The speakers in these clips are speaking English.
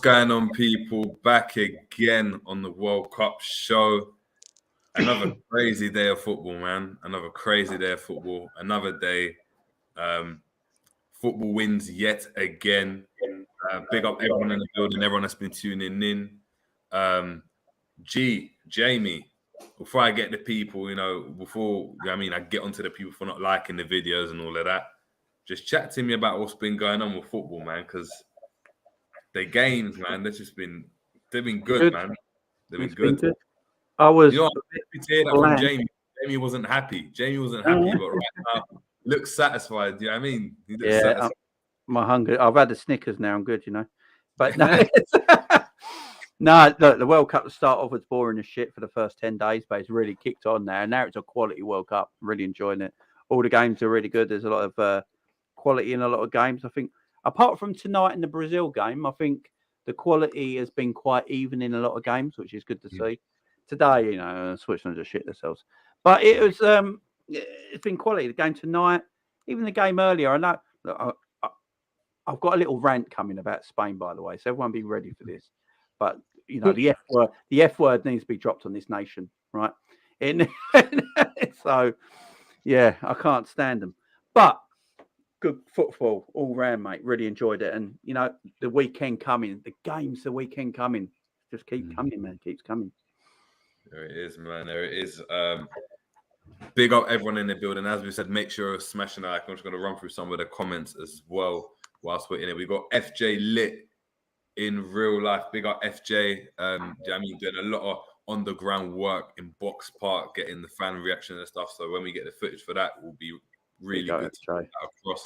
going on, people? Back again on the World Cup show. Another crazy day of football, man. Another crazy day of football. Another day. Football wins yet again. Big up everyone in the building, everyone that's been tuning in. Jamie, before I get the people, I get onto the people for not liking the videos and all of that, just chat to me about what's been going on with football, man, because the games, man, they've been good, man. They've been good. I was. You know, happy to hear that from Jamie. Jamie wasn't happy. But right now looks satisfied. Do you know what I mean? He looks satisfied. My hunger. I've had the Snickers now. I'm good, you know. But no, no. Look, the World Cup to start off was boring as shit for the first 10 days, but it's really kicked on now. And now it's a quality World Cup. Really enjoying it. All the games are really good. There's a lot of quality in a lot of games. I think, apart from tonight in the Brazil game, I think the quality has been quite even in a lot of games, which is good to see. Today, you know, Switzerland just shit themselves. But it was, it's been quality. The game tonight, even the game earlier. I know. Look, I've got a little rant coming about Spain, by the way, so everyone be ready for this. But you know, the F word needs to be dropped on this nation, right? So, yeah, I can't stand them. But good football all round, mate. Really enjoyed it, and you know, the weekend coming, the weekend coming, just keep coming, man. Keeps coming. There it is, man. There it is. Big up everyone in the building. As we said, make sure you're smashing that. I'm just going to run through some of the comments as well whilst we're in it. We got FJ Lit in real life. Big up FJ. Doing a lot of on the ground work in Box Park, getting the fan reaction and stuff. So when we get the footage for that, will be really good to get that across.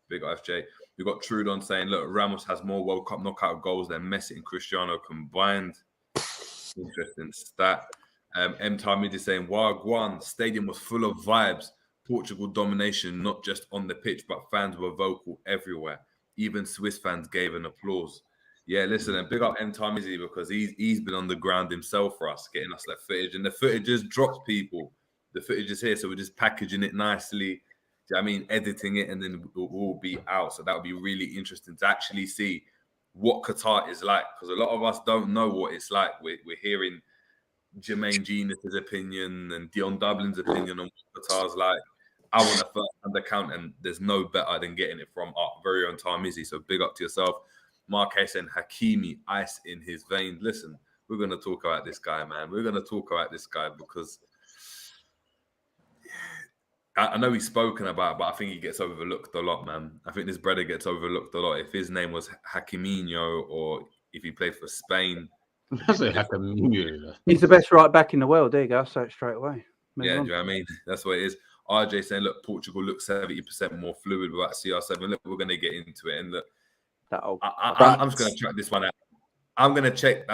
Big up FJ. We got Trudon saying, look, Ramos has more World Cup knockout goals than Messi and Cristiano combined. Interesting stat. M. Tarmidi saying, Wagwan, stadium was full of vibes. Portugal domination, not just on the pitch, but fans were vocal everywhere. Even Swiss fans gave an applause. Yeah, listen, and big up M. Tarmidi because he's been on the ground himself for us, getting us that footage. And the footage just drops, people. The footage is here, so we're just packaging it nicely. Editing it, and then it will all be out. So that would be really interesting to actually see what Qatar is like, because a lot of us don't know what it's like. We're hearing Jermaine Genius's opinion and Dion Dublin's opinion on what Qatar's like. I want a first-hand account, and there's no better than getting it from our very own Tarmizi. So big up to yourself. Marquez and Hakimi, ice in his veins. Listen, we're going to talk about this guy, man. We're going to talk about this guy because I know he's spoken about, but I think he gets overlooked a lot, man. I think this brother gets overlooked a lot. If his name was Hakiminho or if he played for Spain. He's the best right back in the world. There you go. I'll say it straight away. Do you know what I mean? That's what it is. RJ saying, look, Portugal looks 70% more fluid without CR7. Look, we're going to get into it. And look, I'm just going to check this one out. I'm going to check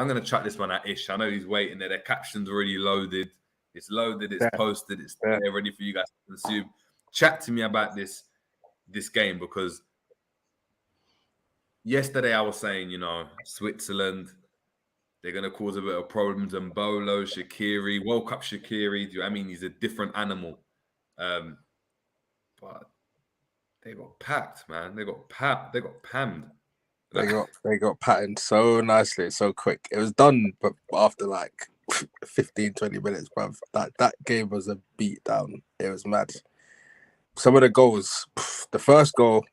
this one out, Ish. I know he's waiting there. Their caption's already loaded. It's loaded, it's posted, it's there ready for you guys to consume. Chat to me about this game, because yesterday I was saying, you know, Switzerland, they're going to cause a bit of problems. And Bolo, Shaqiri, World Cup Shaqiri, do you know what I mean? He's a different animal. But they got packed, man. They got pammed. They got patterned so nicely, so quick. It was done, but after like 15, 20 minutes, bruv. That game was a beat down. It was mad. Some of the goals, the first goal,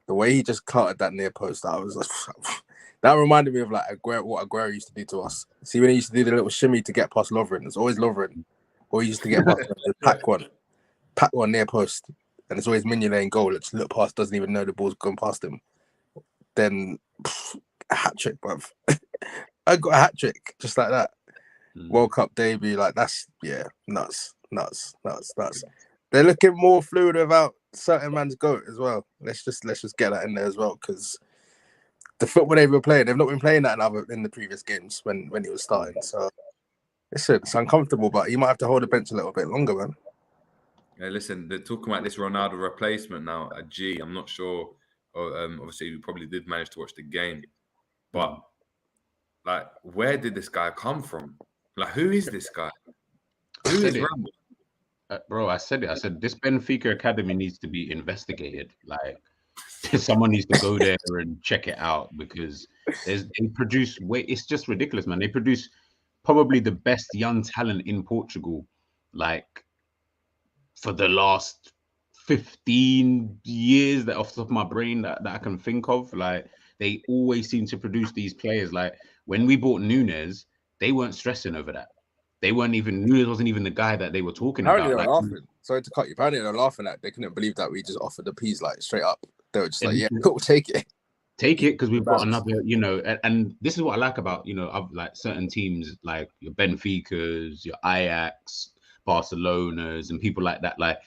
the way he just cutted that near post, that reminded me of like what Aguero used to do to us. See, when he used to do the little shimmy to get past Lovren, it's always Lovren. Or he used to get past the pack one near post, and it's always Mignolet in goal. It's look past, doesn't even know the ball's gone past him. Then a hat trick, bruv. I got a hat trick just like that. World Cup debut, like that's nuts. They're looking more fluid without certain man's goat as well. Let's just get that in there as well, because the football they were playing, they've not been playing that in the previous games when he was starting. So it's uncomfortable, but you might have to hold the bench a little bit longer, man. Yeah, listen, they're talking about this Ronaldo replacement now at G. I'm not sure. Obviously, we probably did manage to watch the game, but like, where did this guy come from? Like, who is this guy? Who is Ramos? Bro, I said it. I said this Benfica academy needs to be investigated. Like, Someone needs to go there and check it out because they produce it's just ridiculous, man. They produce probably the best young talent in Portugal, like for the last 15 years that off the top of my brain that I can think of. Like they always seem to produce these players. Like when we bought Nunes, they weren't stressing over that. Nunes wasn't even the guy that they were talking Apparently about. they were laughing. Sorry to cut you. Apparently they were laughing at. They couldn't believe that we just offered the peas like straight up. They were just like, yeah, cool, take it. Take it because we've got another, and this is what I like about, of like certain teams like your Benficas, your Ajax, Barcelonas, and people like that. Like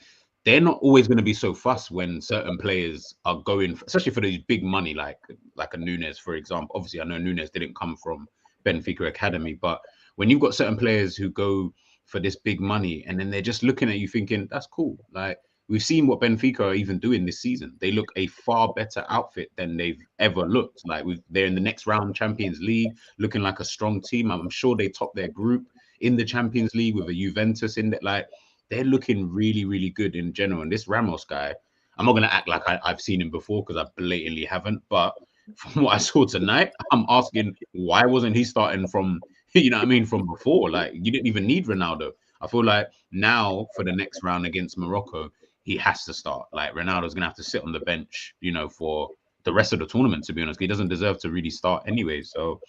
they're not always going to be so fussed when certain players are going, especially for these big money, like a Nunes, for example. Obviously, I know Nunes didn't come from Benfica Academy, but when you've got certain players who go for this big money and then they're just looking at you thinking, that's cool. Like we've seen what Benfica are even doing this season. They look a far better outfit than they've ever looked. Like they're in the next round Champions League, looking like a strong team. I'm sure they top their group in the Champions League with a Juventus in it. Like they're looking really, really good in general. And this Ramos guy, I'm not going to act like I've seen him before because I blatantly haven't. But from what I saw tonight, I'm asking why wasn't he starting from, from before? Like you didn't even need Ronaldo. I feel like now for the next round against Morocco, he has to start. Like Ronaldo's gonna have to sit on the bench, for the rest of the tournament. To be honest, he doesn't deserve to really start anyway. So,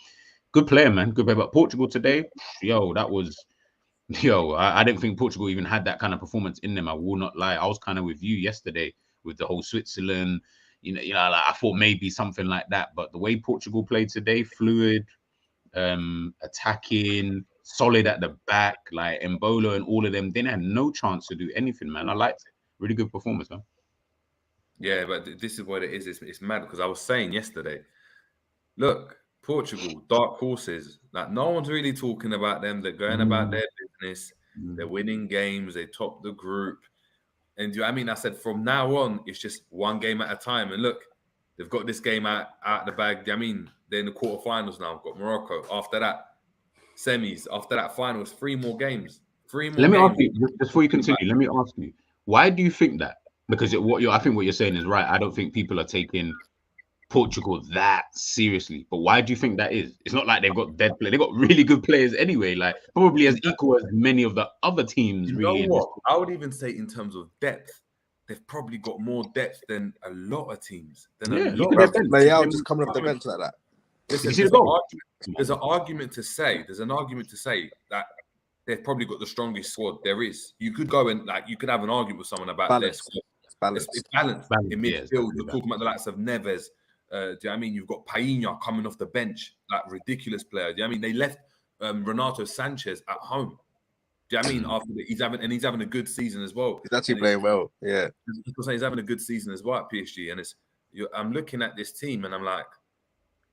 good player, man. Good player. But Portugal today, I didn't think Portugal even had that kind of performance in them. I will not lie. I was kind of with you yesterday with the whole Switzerland. Like I thought maybe something like that. But the way Portugal played today, fluid, attacking, solid at the back, like Embolo and all of them, they had no chance to do anything, man. I liked it. Really good performance, man. Yeah, but this is what it is. It's mad because I was saying yesterday, look, Portugal, dark horses. Like no one's really talking about them. They're going about their business. They're winning games. They top the group. And I said from now on, it's just one game at a time. And look, they've got this game out the bag. They're in the quarterfinals now. Got Morocco. After that, semis. After that, finals. 3 more games. Let me ask you, just before you continue, let me ask you, why do you think that? Because I think what you're saying is right. I don't think people are taking Portugal that seriously. But why do you think that is? It's not like they've got dead players. They've got really good players anyway, like probably as equal as many of the other teams. You know what? I would even say in terms of depth, they've probably got more depth than a lot of teams. Just coming off the bench like that. Listen, there's an argument to say that they've probably got the strongest squad there is. You could go and you could have an argument with someone about their squad. It's balanced in midfield. You're talking about the likes of Neves. Do you know what I mean? You've got Painha coming off the bench, like ridiculous player. Do you know what I mean? They left Renato Sanchez at home. Do you know what I mean? After he's having a good season as well. He's actually playing well. Yeah, he's having a good season as well at PSG. And I'm looking at this team and I'm like,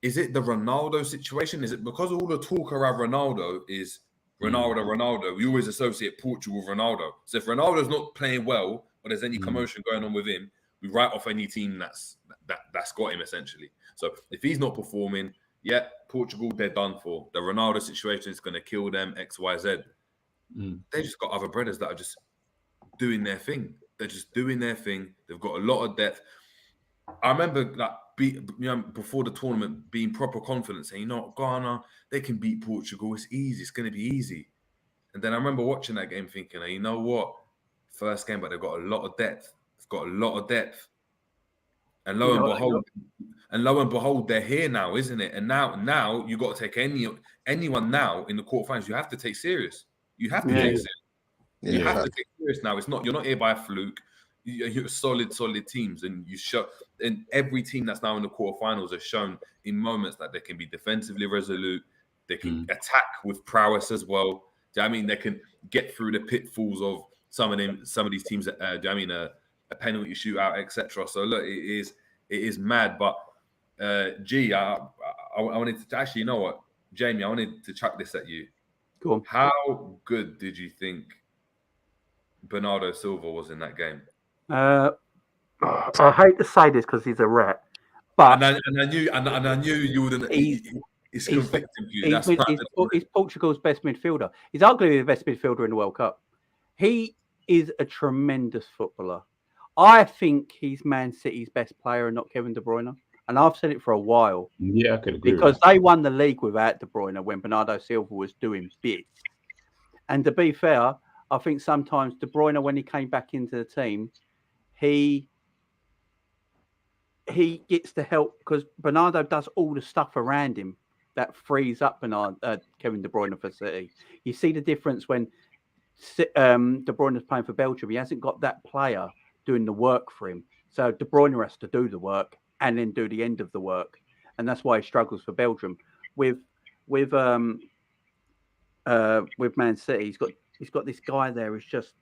is it the Ronaldo situation? Is it because all the talk around Ronaldo is Ronaldo? We always associate Portugal with Ronaldo. So if Ronaldo's not playing well or there's any commotion going on with him, we write off any team that's got him essentially. So if he's not performing, Portugal, they're done for. The Ronaldo situation is going to kill them, X, Y, Z. They just got other brothers that are just doing their thing. They're just doing their thing. They've got a lot of depth. I remember before the tournament being proper confident, saying, Ghana, they can beat Portugal. It's easy. It's going to be easy. And then I remember watching that game thinking, you know what? First game, but they've got a lot of depth. They've got a lot of depth. And lo and behold, they're here now, isn't it? And now you got to take anyone now in the quarterfinals. You have to take serious. You have to take serious. You have to take serious now. You're not here by a fluke. You're solid teams, and and every team that's now in the quarterfinals has shown in moments that they can be defensively resolute. They can attack with prowess as well. Do you know what I mean? They can get through the pitfalls of some of these teams. Do you know what I mean? A penalty shootout, etc. So look, it is mad. But I wanted to actually, you know what, Jamie, I wanted to chuck this at you. Go on. How good did you think Bernardo Silva was in that game? I hate to say this because he's a rat, but I knew you wouldn't. It's convicting you. He's Portugal's best midfielder. He's arguably the best midfielder in the World Cup. He is a tremendous footballer. I think he's Man City's best player and not Kevin De Bruyne. And I've said it for a while. Yeah, I could agree. Because with that. they won the league without De Bruyne when Bernardo Silva was doing bits. And to be fair, I think sometimes De Bruyne, when he came back into the team, he gets the help because Bernardo does all the stuff around him that frees up Kevin De Bruyne for City. You see the difference when De Bruyne is playing for Belgium. He hasn't got that player doing the work for him. So De Bruyne has to do the work and then do the end of the work. And that's why he struggles for Belgium. With Man City, he's got this guy there who's just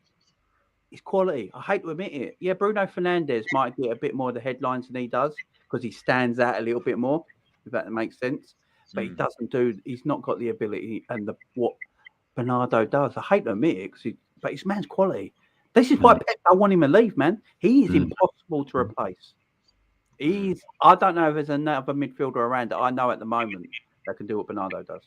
he's quality. I hate to admit it. Yeah, Bruno Fernandes might get a bit more of the headlines than he does because he stands out a little bit more, if that makes sense. But he doesn't he's not got the ability and what Bernardo does. I hate to admit it, but his man's quality. This is why Pep don't want him to leave, man. He is impossible to replace. I don't know if there's another midfielder around that I know at the moment that can do what Bernardo does.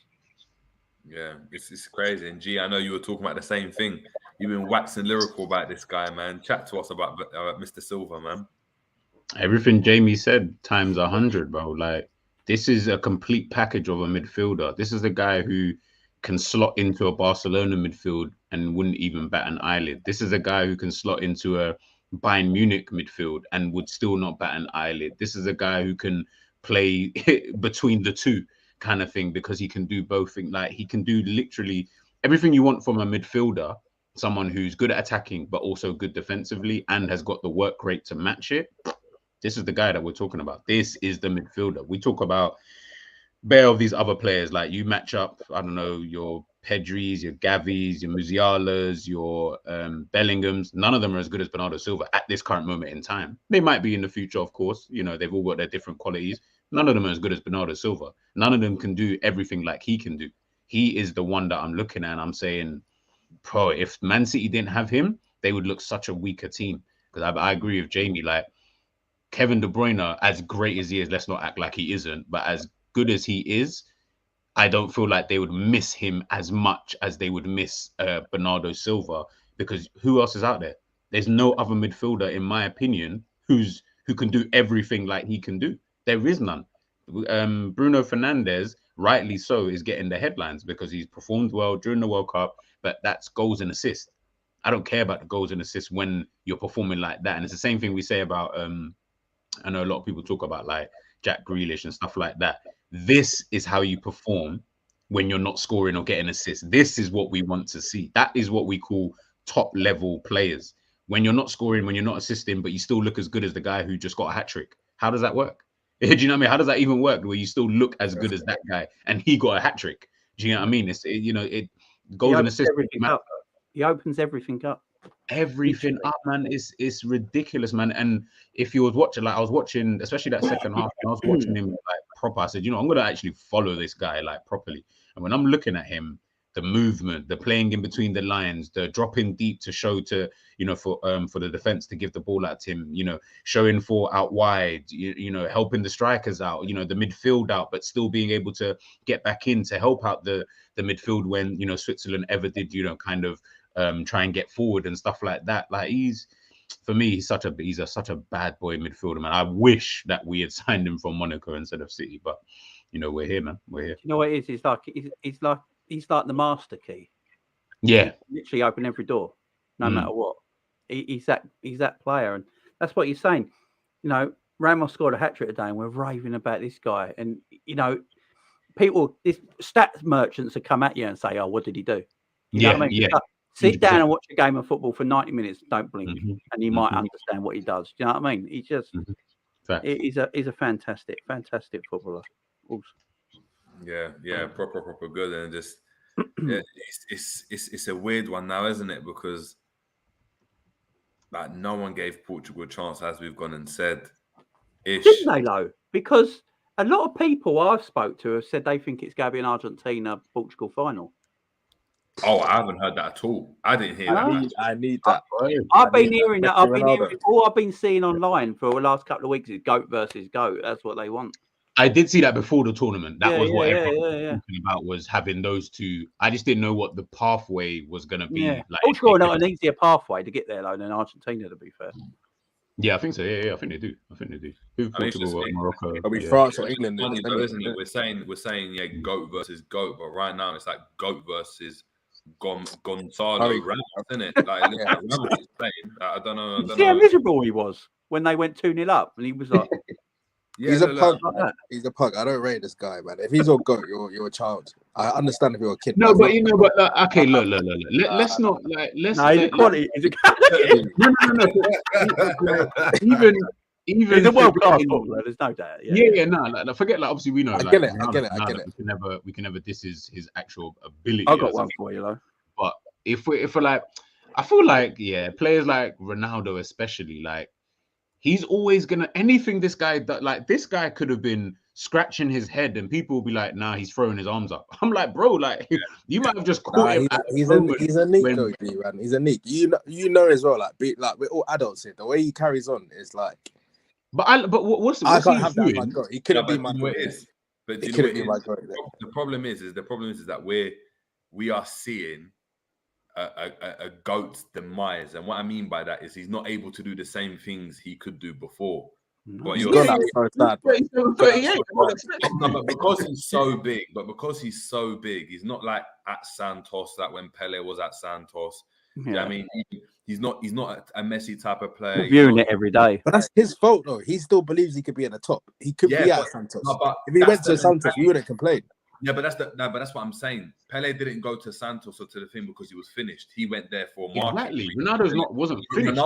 Yeah, it's crazy. And G, I know you were talking about the same thing. You've been waxing lyrical about this guy, man. Chat to us about Mr. Silva, man. Everything Jamie said times 100, bro. Like, this is a complete package of a midfielder. This is a guy who can slot into a Barcelona midfield and wouldn't even bat an eyelid. This is a guy who can slot into a Bayern Munich midfield and would still not bat an eyelid. This is a guy who can play between the two kind of thing because he can do both things. Like, he can do literally everything you want from a midfielder, someone who's good at attacking but also good defensively and has got the work rate to match it. This is the guy that we're talking about. This is the midfielder. We talk about bare of these other players. Like, you match up, I don't know, your Pedris, your Gavis, your Musialas, your Bellinghams. None of them are as good as Bernardo Silva at this current moment in time. They might be in the future, of course. You know, they've all got their different qualities. None of them are as good as Bernardo Silva. None of them can do everything like he can do. He is the one that I'm looking at and I'm saying, bro, if Man City didn't have him, they would look such a weaker team. Because I agree with Jamie, like, Kevin De Bruyne, as great as he is, let's not act like he isn't, but as good as he is, I don't feel like they would miss him as much as they would miss Bernardo Silva, because who else is out there? There's no other midfielder, in my opinion, who can do everything like he can do. There is none. Bruno Fernandes, rightly so, is getting the headlines because he's performed well during the World Cup, but that's goals and assists. I don't care about the goals and assists when you're performing like that. And it's the same thing we say about, I know a lot of people talk about like Jack Grealish and stuff like that. This is how you perform when you're not scoring or getting assists. This is what we want to see. That is what we call top level players. When you're not scoring, when you're not assisting, but you still look as good as the guy who just got a hat trick. How does that work? Do you know what I mean? How does that even work where you still look as good as that guy and he got a hat trick? Do you know what I mean? It goals and assists. He opens everything up. Everything up, man. It's ridiculous, man. And if you was watching, like I was watching, especially that second half, I was watching him like proper. I said, you know, I'm gonna actually follow this guy like properly. And when I'm looking at him, the movement, the playing in between the lines, the dropping deep to show to, you know, for the defense to give the ball out to him, you know, showing for out wide, you know, helping the strikers out, you know, the midfield out, but still being able to get back in to help out the midfield when, you know, Switzerland ever did, you know, kind of try and get forward and stuff like that. Like, for me, he's such a bad boy midfielder, man. I wish that we had signed him from Monaco instead of City, but you know, we're here, man. We're here. You know what it is? He's like the master key. Yeah, He literally open every door, no matter what. He's that player, and that's what you're saying. You know, Ramos scored a hat trick today, and we're raving about this guy. And you know, these stats merchants will come at you and say, "Oh, what did he do?" You know what I mean? Sit down and watch a game of football for 90 minutes. Don't blink, and you might understand what he does. Do you know what I mean? He's just he's a fantastic footballer. Also. Yeah, proper good, and just it's a weird one now, isn't it? Because like no one gave Portugal a chance, as we've gone and said. Didn't they though? Because a lot of people I've spoke to have said they think it's going to be an Argentina-Portugal final. Oh, I haven't heard that at all. I didn't hear that. I need that. I've been hearing that. All I've been seeing online for the last couple of weeks is GOAT versus GOAT. That's what they want. I did see that before the tournament. That was what everyone was talking about, was having those two. I just didn't know what the pathway was going to be. Yeah. Portugal are not an easier pathway to get there, though, than Argentina, to be fair. Yeah, I think so. Yeah, I think they do. Who Portugal or Morocco? Are we France or England? Funny though, isn't it? We're saying yeah, goat versus goat, but right now it's like goat versus Gonzalo Ramos, isn't it? Like, Ramos is playing. I don't know. See how miserable he was when they went 2-0 up, and he was like, he's a punk. He's a punk. I don't rate this guy, man. If he's a goat, you're a child. I understand if you're a kid. No, but okay, look. Let's not like. Let's. No, he's a quality. No. Even he's a world class footballer. There's no doubt. Yeah. No, forget. Like, obviously, we know. I get it. We can never. This is his actual ability. I got one for you, though. But if we're like, I feel like players like Ronaldo, especially, like, he's always gonna anything. This guy could have been scratching his head, and people will be like, "Nah, he's throwing his arms up." I'm like, bro, like you might have just caught him. He's a neat though, man. He's a neat. You know as well. Like we're all adults here. The way he carries on is like. But what's I can't have that. My God, he couldn't be my goat. But you know what it is? The problem is that we are seeing a goat's demise, and what I mean by that is he's not able to do the same things he could do before. But because he's so big, he's not like at Santos, like when Pele was at Santos. Yeah, I mean, he's not a Messi type of player. Viewing it every day, but that's his fault though. He still believes he could be at the top. He could be at Santos. If he went to Santos, we wouldn't complain. Yeah, but that's what I'm saying. Pele didn't go to Santos or to the thing because he was finished. He went there for market. Exactly. Wasn't finished.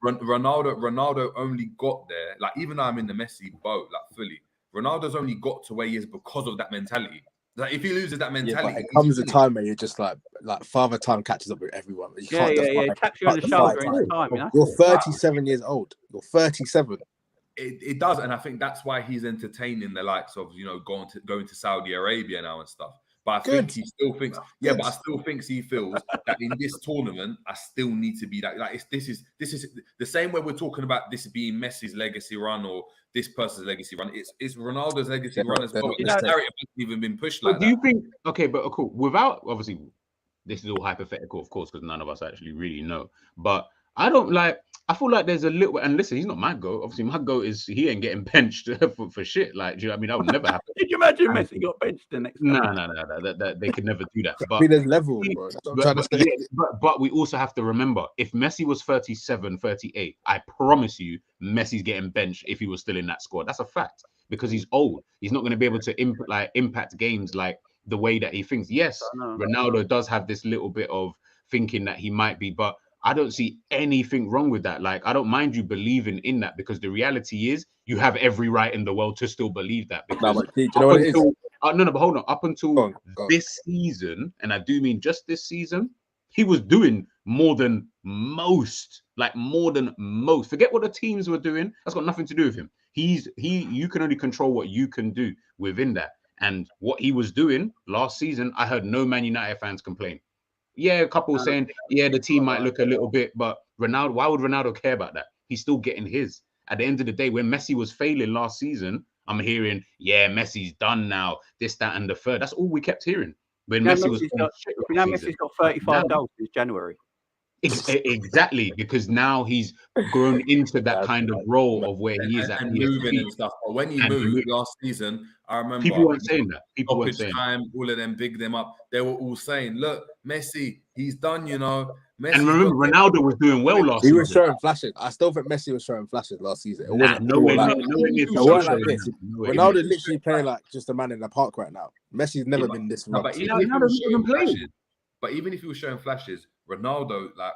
Ronaldo only got there. Like, even though I'm in the Messi boat, like fully, Ronaldo's only got to where he is because of that mentality. Like, if he loses that mentality, but it comes a time where you're just like father time catches up with everyone. You can't taps you on the shoulder in time. You know? You're 37 years old. You're 37. It does, and I think that's why he's entertaining the likes of going to Saudi Arabia now and stuff. But I think he still thinks, but I still think he feels that in this tournament, I still need to be that. Like, this is the same way we're talking about this being Messi's legacy run or this person's legacy run. It's Ronaldo's legacy run as well. The narrative hasn't even been pushed like that. Do you think? Okay, but cool. Without, obviously, this is all hypothetical, of course, because none of us actually really know. But I feel like there's a little, and listen, he's not my goat. Obviously, my goat is he ain't getting benched for shit. Like, do you know what I mean? That would never happen. Did you imagine Messi got benched the next time? No. They could never do that. But there's levels, bro. That's what I'm trying to say. But we also have to remember, if Messi was 37, 38, I promise you, Messi's getting benched if he was still in that squad. That's a fact, because he's old. He's not going to be able to impact games like the way that he thinks. Yes, Ronaldo does have this little bit of thinking that he might be, but I don't see anything wrong with that. Like, I don't mind you believing in that, because the reality is you have every right in the world to still believe that. Because do you know what it is? But hold on. Up until this season, and I do mean just this season, he was doing more than most. Forget what the teams were doing. That's got nothing to do with him. You can only control what you can do within that. And what he was doing last season, I heard no Man United fans complain. Yeah, a couple saying, the team might look a little bit, but Ronaldo, why would Ronaldo care about that? He's still getting his. At the end of the day, when Messi was failing last season, I'm hearing, Messi's done now, this, that, and the third. That's all we kept hearing. When Messi's got 35 goals this January. Exactly, because now he's grown into that kind of role of where he is at and moving and stuff. But when he moved last season, I remember people weren't saying that. People weren't saying time, all of them big them up. They were all saying, "Look, Messi, he's done." Messi. And remember, Ronaldo was doing well last season. He was showing flashes. I still think Messi was showing flashes last season. It wasn't like this. Ronaldo literally playing like just a man in the park right now. Messi's never been this. But even if he was showing flashes, Ronaldo, like,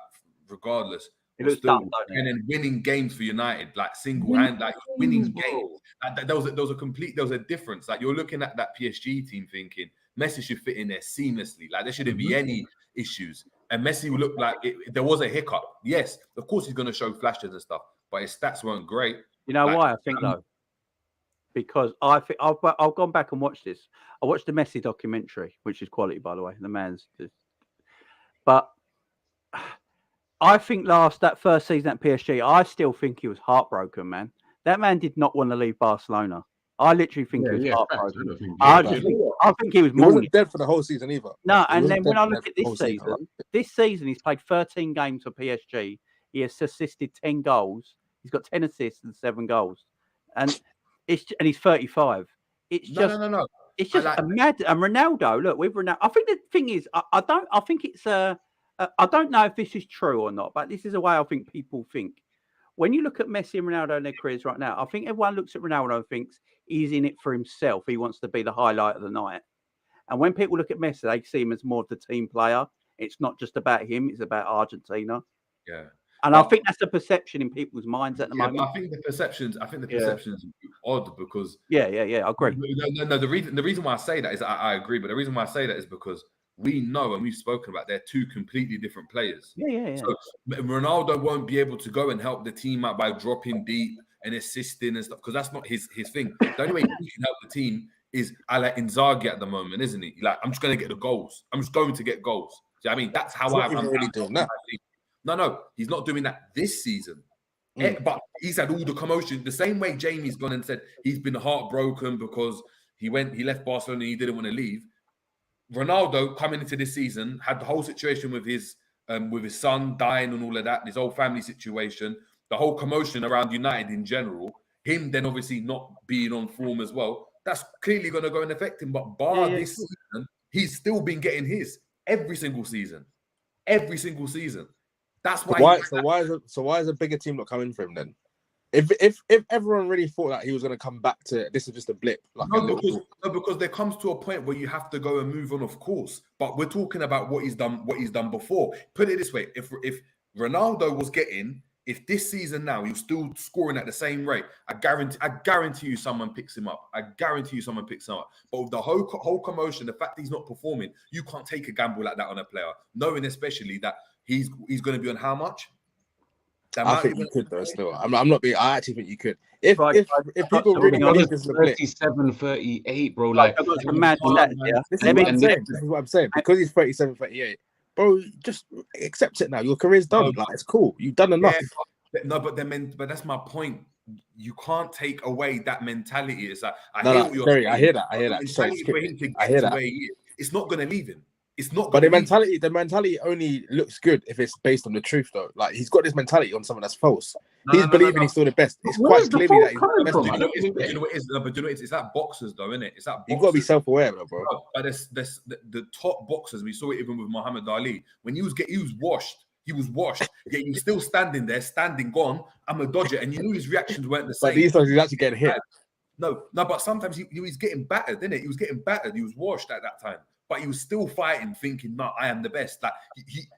regardless, was still winning games for United, like single hand, like winning games. Like, there was a difference. Like, you're looking at that PSG team thinking Messi should fit in there seamlessly. Like, there shouldn't be any issues. And Messi would look like there was a hiccup. Yes, of course he's going to show flashes and stuff, but his stats weren't great. You know why I think though? Because I think I've gone back and watched this. I watched the Messi documentary, which is quality, by the way. The man's just... But I think that first season at PSG, I still think he was heartbroken, man. That man did not want to leave Barcelona. I literally think he was heartbroken. I think he was more. He wasn't dead for the whole season either. No, and then when I look at this season, he's played 13 games for PSG. He has assisted 10 goals. He's got 10 assists and 7 goals, and he's 35. It's just no. It's just a mad. And Ronaldo, look, with Ronaldo, I think the thing is, I think it's I don't know if this is true or not, but this is the way I think people think. When you look at Messi and Ronaldo in their careers right now, I think everyone looks at Ronaldo and thinks he's in it for himself. He wants to be the highlight of the night. And when people look at Messi, they see him as more of the team player. It's not just about him; it's about Argentina. Yeah. And I think that's the perception in people's minds at the moment. I think the perceptions odd because I agree. No. The reason why I say that is I agree, but the reason why I say that is because we know and we've spoken about they're two completely different players. Yeah. So Ronaldo won't be able to go and help the team out by dropping deep and assisting and stuff because that's not his thing. The only way he can help the team is like Inzaghi at the moment, isn't he? Like I'm just going to get the goals. I'm just going to get goals. Do you know what I mean? That's how I'm really doing that. No, he's not doing that this season. But he's had all the commotion. The same way Jamie's gone and said he's been heartbroken because he left Barcelona and he didn't want to leave. Ronaldo coming into this season had the whole situation with his son dying and all of that, his whole family situation, the whole commotion around United in general, him then obviously not being on form as well. That's clearly going to go and affect him. But this season, he's still been getting his every single season. Every single season. That's why. Why is a bigger team not coming for him then? If everyone really thought that he was going to come back to this is just a blip, because there comes to a point where you have to go and move on, of course. But we're talking about what he's done before. Put it this way: if Ronaldo was getting, if this season now he's still scoring at the same rate, I guarantee you someone picks him up. I guarantee you someone picks him up. But with the whole commotion, the fact that he's not performing, you can't take a gamble like that on a player, knowing especially that he's going to be on how much. I think you could though. Still, I'm not being. I actually think you could. If people really believe this is a blip, 37, 38, bro. Like, I've got some mad stats. This is what I'm saying. Because he's 37, 38, bro. Just accept it now. Your career's done. Like it's cool. You've done enough. Yeah, but that's my point. You can't take away that mentality. It's like I hear that. It's not going to leave him. It's not. But the mentality only looks good if it's based on the truth, though. Like he's got this mentality on someone that's false. He's believing he's still the best. It's quite clearly that he's the best. But you know what it is? But you know it's that boxers, though, isn't it? It's that you've got to be self-aware, bro. But the top boxers. We saw it even with Muhammad Ali when he was washed. He was washed. Yet he was still standing there, gone. I'm a dodger, and you knew his reactions weren't the same. But these times he's actually getting hit. No. But sometimes he was getting battered, didn't it? He was getting battered. He was washed at that time. But he was still fighting, thinking, no, I am the best. Like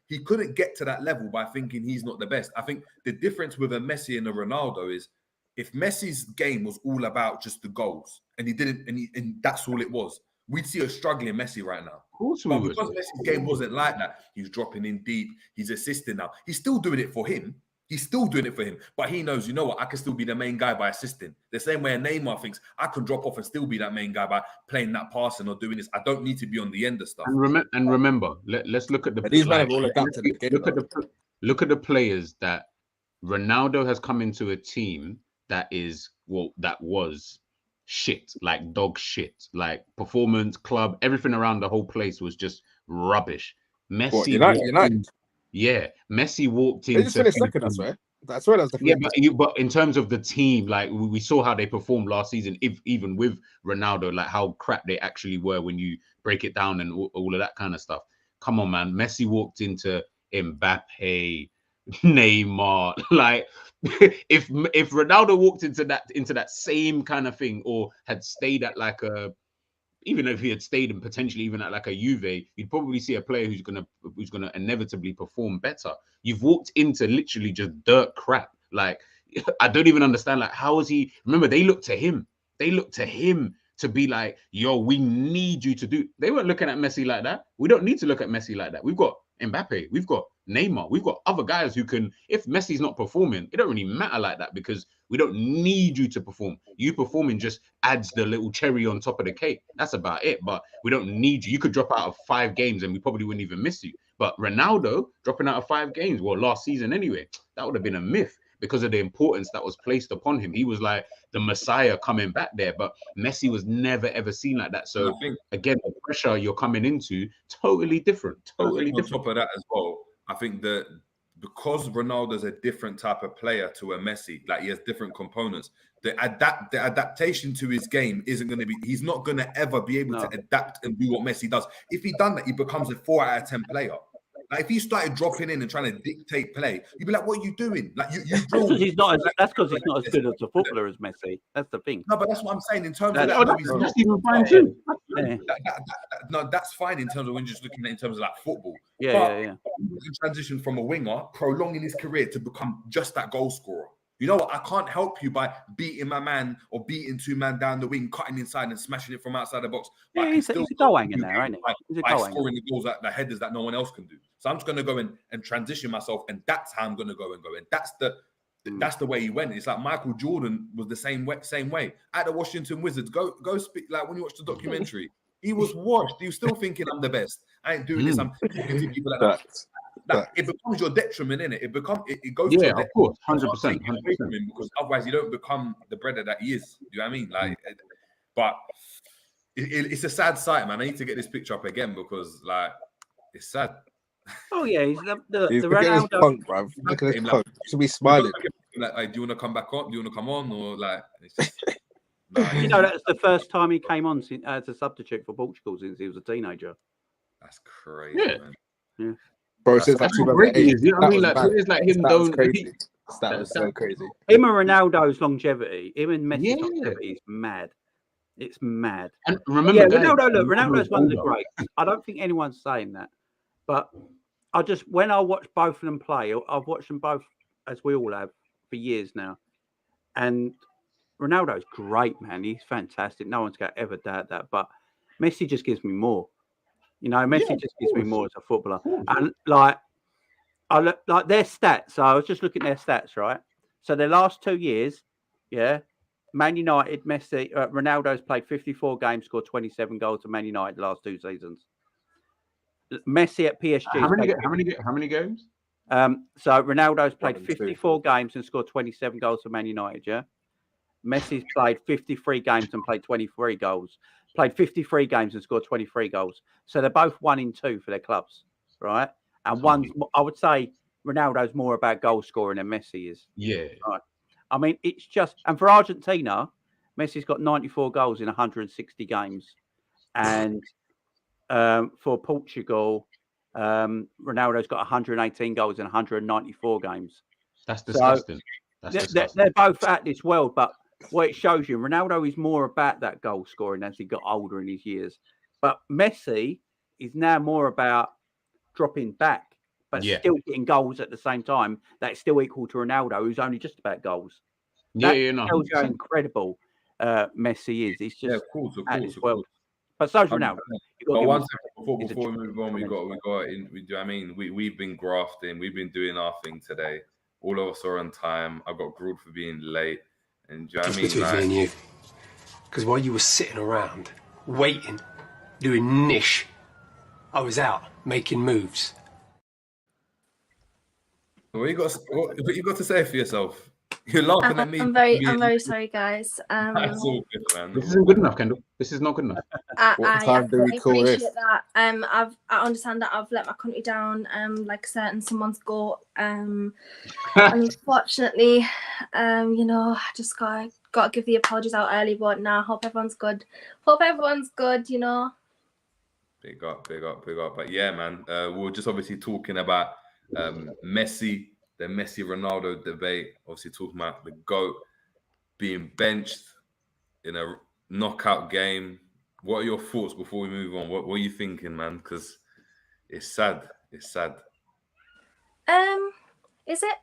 he couldn't get to that level by thinking he's not the best. I think the difference with a Messi and a Ronaldo is if Messi's game was all about just the goals and he didn't, and that's all it was, we'd see a struggling Messi right now. Of course but because Messi's game wasn't like that, he's dropping in deep, he's assisting now. He's still doing it for him. But he knows, you know what, I can still be the main guy by assisting. The same way a Neymar thinks, I can drop off and still be that main guy by playing that passing or doing this. I don't need to be on the end of stuff. And remember, let's look at the these men have all adapted the game. Look at the players that Ronaldo has come into a team that was shit, like dog shit, like performance, club, everything around the whole place was just rubbish. Messi, United. Yeah, Messi walked in. They just finished second, I swear. That's right. But in terms of the team, like we saw how they performed last season, even with Ronaldo, like how crap they actually were when you break it down and all of that kind of stuff. Come on, man. Messi walked into Mbappe, Neymar. Like if Ronaldo walked into that same kind of thing, or had stayed at like a. Even if he had stayed and potentially even at like a Juve, you'd probably see a player who's gonna inevitably perform better. You've walked into literally just dirt crap. Like I don't even understand. Like how is he? Remember, they look to him. They look to him to be like, yo, we need you to do. They weren't looking at Messi like that. We don't need to look at Messi like that. We've got Mbappe. We've got Neymar. We've got other guys who can. If Messi's not performing, it don't really matter like that because we don't need you to perform. You performing just adds the little cherry on top of the cake. That's about it. But we don't need you. You could drop out of 5 games and we probably wouldn't even miss you. But Ronaldo dropping out of 5 games, well, last season anyway, that would have been a myth because of the importance that was placed upon him. He was like the Messiah coming back there. But Messi was never, ever seen like that. So again, the pressure you're coming into, totally different. Totally different. On top of that as well, I think that because Ronaldo's a different type of player to a Messi, like he has different components. The adaptation to his game isn't going to be. He's not going to ever be able to adapt and do what Messi does. If he done that, he becomes a 4 out of 10 player. Like if he started dropping in and trying to dictate play, you'd be like, "What are you doing?" Like you That's because he's not as good as a footballer as Messi. That's the thing. No, but that's what I'm saying in terms of that's even fine too. No, that's fine in terms of when you're just looking at it in terms of like football. Yeah. He can transition from a winger, prolonging his career to become just that goal scorer. You know what? I can't help you by beating my man or beating 2 men down the wing, cutting inside and smashing it from outside the box. Yeah, he's a goal hanger now, ain't he? By scoring the goals, the headers that no one else can do. So I'm just going to go and transition myself, and that's how I'm going to go. And that's the way he went. It's like Michael Jordan was the same way. At the Washington Wizards, go speak, like when you watch the documentary, he was washed. He was still thinking, I'm the best. I ain't doing this. I'm talking to people like that. It becomes your detriment, innit? It goes to of course, 100%. Because otherwise you don't become the brother that he is. Do you know what I mean? Like, but it's a sad sight, man. I need to get this picture up again because like it's sad. Oh yeah, he's the Ronaldo punk, bro. Look at his punk. Should be smiling. Like, do you want to come back on? Do you want to come on or like? It's just, you know, that's the first time he came on as a substitute for Portugal since he was a teenager. That's crazy, man. Yeah. Bro, since like 2008. You know what I mean? Like, it's like him don't. Crazy. That was so crazy. Him and Ronaldo's longevity, him and Messi's longevity is mad. It's mad. And remember, Ronaldo's one of the greats. I don't think anyone's saying that, but when I watch both of them play, I've watched them both as we all have for years now, and Ronaldo's great, man. He's fantastic. No one's going to ever doubt that, but Messi just gives me more. You know, Messi just gives me more as a footballer. And like, I look like their stats. So I was just looking at their stats, right? So their last 2 years, Man United, Messi, Ronaldo's played 54 games, scored 27 goals to Man United the last 2 seasons. Messi at PSG. How many games? So Ronaldo's played 54 games and scored 27 goals for Man United, yeah? Messi's played 53 games and played 23 goals. Played 53 games and scored 23 goals. So they're both 1 in 2 for their clubs, right? And I would say Ronaldo's more about goal scoring than Messi is. Yeah. Right. I mean, it's just, and for Argentina, Messi's got 94 goals in 160 games. And for Portugal, Ronaldo's got 118 goals in 194 games. That's disgusting. They're both at this world, but what it shows you, Ronaldo is more about that goal scoring as he got older in his years. But Messi is now more about dropping back, but still getting goals at the same time. That's still equal to Ronaldo, who's only just about goals. Tells you how incredible Messi is. He's just of course. But so's Ronaldo. But one second before we move on, we got in. Do you know what I mean? We've been grafting. We've been doing our thing today. All of us are on time. I got grilled for being late. And do you know what I mean? Between me and you. Because while you were sitting around, waiting, doing niche, I was out making moves. What you got to say for yourself? You're laughing at me. I'm very sorry, guys. That's all good, man. This isn't good enough, Kendall. This is not good enough. What time do we call this? That. I understand that I've let my country down. Like certain someone's got. Unfortunately, I just got to give the apologies out early. But now, hope everyone's good. You know. Big up. But yeah, man, we're just obviously talking about Messi. The Messi-Ronaldo debate, obviously talking about the GOAT being benched in a knockout game. What are your thoughts before we move on? What are you thinking, man? Because it's sad. It's sad. Is it?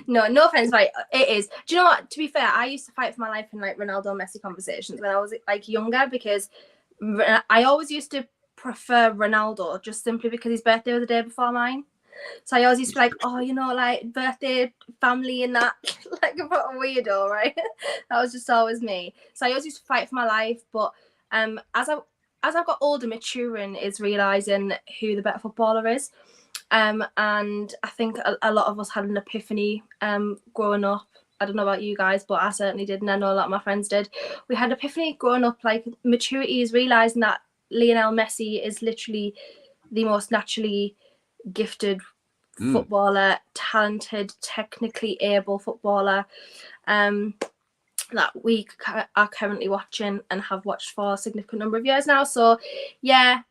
No offense, right? It is. Do you know what? To be fair, I used to fight for my life in like Ronaldo Messi conversations when I was like younger because I always used to prefer Ronaldo just simply because his birthday was the day before mine. So I always used to be like, like birthday, family and that, like a weirdo, right? That was just always me. So I always used to fight for my life. But as I've got older, maturing is realising who the better footballer is. And I think a lot of us had an epiphany growing up. I don't know about you guys, but I certainly did. And I know a lot of my friends did. We had an epiphany growing up, like maturity is realising that Lionel Messi is literally the most naturally gifted footballer, talented, technically able footballer that we are currently watching and have watched for a significant number of years now. So yeah,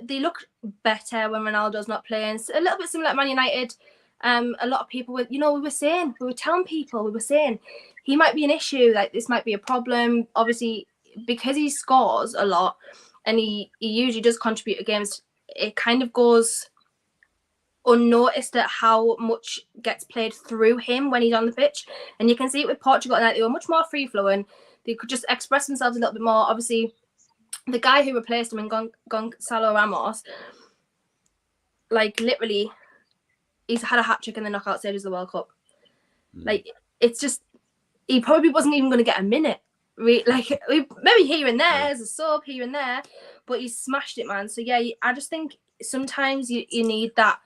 they look better when Ronaldo's not playing. It's a little bit similar to Man United. A lot of people were, we were telling people, he might be an issue, like this might be a problem. Obviously, because he scores a lot and he usually does contribute to games, it kind of goes unnoticed at how much gets played through him when he's on the pitch. And you can see it with Portugal, and they were much more free-flowing. They could just express themselves a little bit more. Obviously, the guy who replaced him in Gonzalo Ramos, like literally, he's had a hat-trick in the knockout stages of the World Cup. Like, it's just, he probably wasn't even going to get a minute. Like, maybe here and there, as a sub here and there, but he smashed it, man. So yeah, I just think sometimes you need that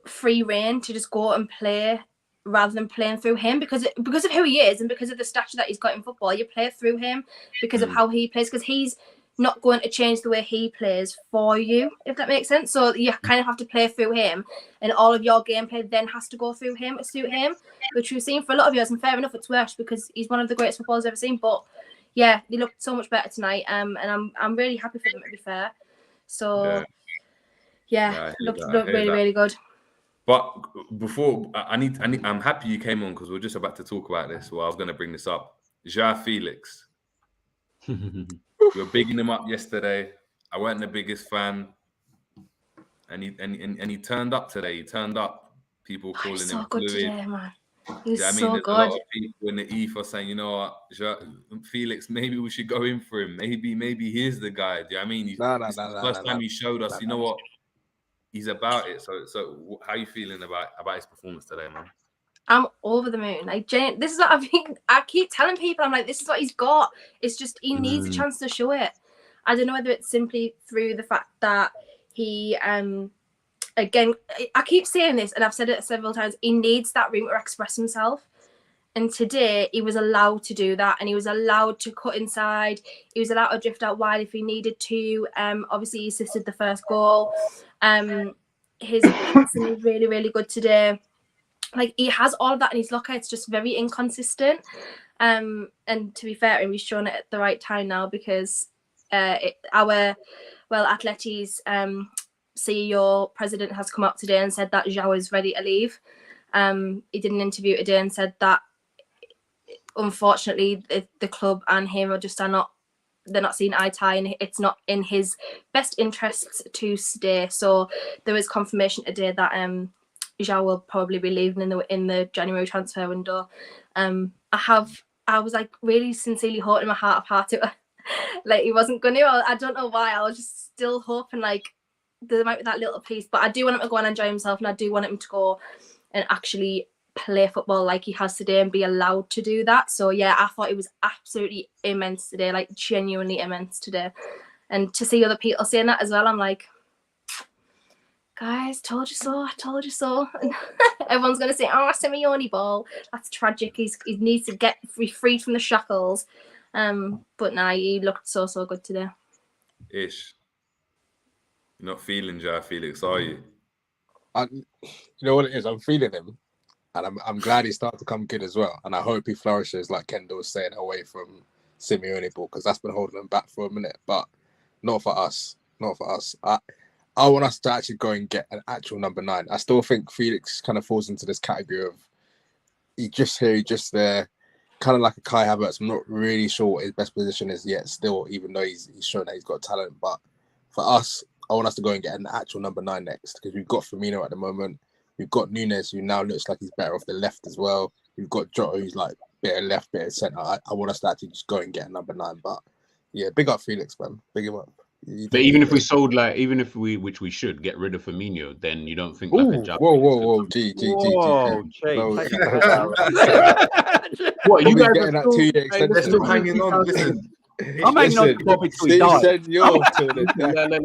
free reign to just go and play rather than playing through him, because of who he is and because of the stature that he's got in football. You play through him because of how he plays, because he's not going to change the way he plays for you, if that makes sense. So you kind of have to play through him, and all of your gameplay then has to go through him to suit him, which we've seen for a lot of years. And fair enough, it's worse because he's one of the greatest footballers I've ever seen. But yeah, they looked so much better tonight, and I'm really happy for them, to be fair. So yeah, looked really good. But before I'm happy you came on, because we're just about to talk about this. Well, I was going to bring this up. João Felix. We were bigging him up yesterday. I wasn't the biggest fan, and he turned up today. He turned up. People calling him so good fluid. today, man. He's so good. A lot of people in the ethos saying, you know what, Felix, maybe we should go in for him. Maybe he's the guy. Do you know what I mean? The first time he showed us, you know what, he's about it. So how are you feeling about his performance today, man? I'm over the moon. Like, this is what I keep telling people. I'm like, this is what he's got. It's just he needs a chance to show it. I don't know whether it's simply through the fact that he, again, I keep saying this, and I've said it several times, he needs that room to express himself. And today, he was allowed to do that, and he was allowed to cut inside. He was allowed to drift out wide if he needed to. Obviously, he assisted the first goal. His passing was really, really good today. Like, he has all of that in his locker. It's just very inconsistent. And to be fair, he's shown it at the right time now, because Atleti's CEO president has come up today and said that João is ready to leave. He did an interview today and said that unfortunately the club and him they're not seeing eye to eye, and it's not in his best interests to stay. So there is confirmation today that João will probably be leaving in the January transfer window. I was like really sincerely hoping in my heart of hearts like he wasn't going to. I don't know why. I was just still hoping like there might be that little piece, but I do want him to go and enjoy himself, and I do want him to go and actually play football like he has today and be allowed to do that. So yeah, I thought it was absolutely immense today, like genuinely immense today. And to see other people saying that as well, I'm like, guys, told you so. Everyone's going to say, oh, Simeone ball. That's tragic. He needs to get freed from the shackles. But nah, he looked so good today. Ish. You're not feeling João Felix, are you? You know what it is? I'm feeling him. And I'm glad he started to come good as well. And I hope he flourishes, like Kendall was saying, away from Simeone ball, because that's been holding him back for a minute. But not for us. I want us to actually go and get an actual number 9. I still think Felix kind of falls into this category of he just there, kind of like a Kai Havertz. I'm not really sure what his best position is yet still, even though he's shown that he's got talent. But for us, I want us to go and get an actual number 9 next, because we've got Firmino at the moment. We've got Nunes, who now looks like he's better off the left as well. We've got Jota, who's like bit of left, bit of centre. I want us to actually just go and get a number 9. But yeah, big up Felix, man. Big him up. But even if we sold, which we should, get rid of Firmino, then you don't think like a job. Whoa, G. What, you guys getting that 2-year extension? They're still hanging on. Listen. I'm hanging on to Bobby till he dies. Guys, look, we're not going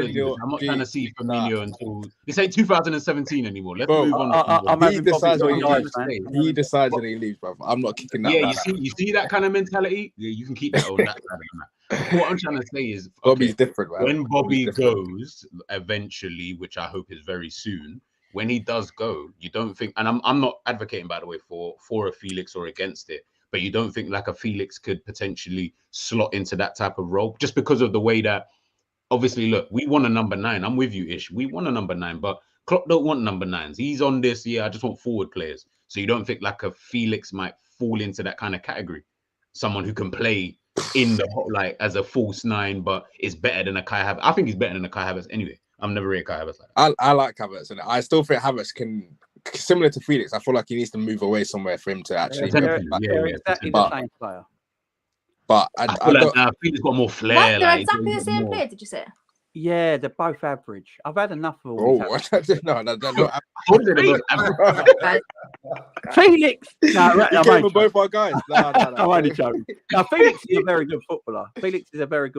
to do this. I'm not trying to see Firmino until this ain't 2017 anymore. Let's move on. He decides when he leaves. He decides when he leaves, bro. I'm not kicking that. Yeah, you see that kind of mentality. Yeah, you can keep that on that side of the map. What I'm trying to say is, Bobby's different, man. when Bobby Bobby's different. goes eventually, which I hope is very soon, when he does go, you don't think, and I'm not advocating, by the way, for a Felix or against it, but you don't think like a Felix could potentially slot into that type of role just because of the way that, obviously, look, we want a number 9. I'm with you, Ish. We want a number 9, but Klopp don't want number 9s. He's on this, I just want forward players. So you don't think like a Felix might fall into that kind of category? Someone who can play in the like as a false 9, but is better than a Kai Havertz. I think he's better than a Kai Havertz anyway. I'm never rated Kai Havertz like that. I like Havertz, and I still think Havertz can, similar to Felix, I feel like he needs to move away somewhere for him to actually. They're exactly the same player. But I feel like Felix got more flair. What? They're like, exactly the same player, did you say? Yeah, they're both average. I've had enough of all. no, they're not. Felix, No, both our guys. No. I'm only joking. Now, Felix is a very good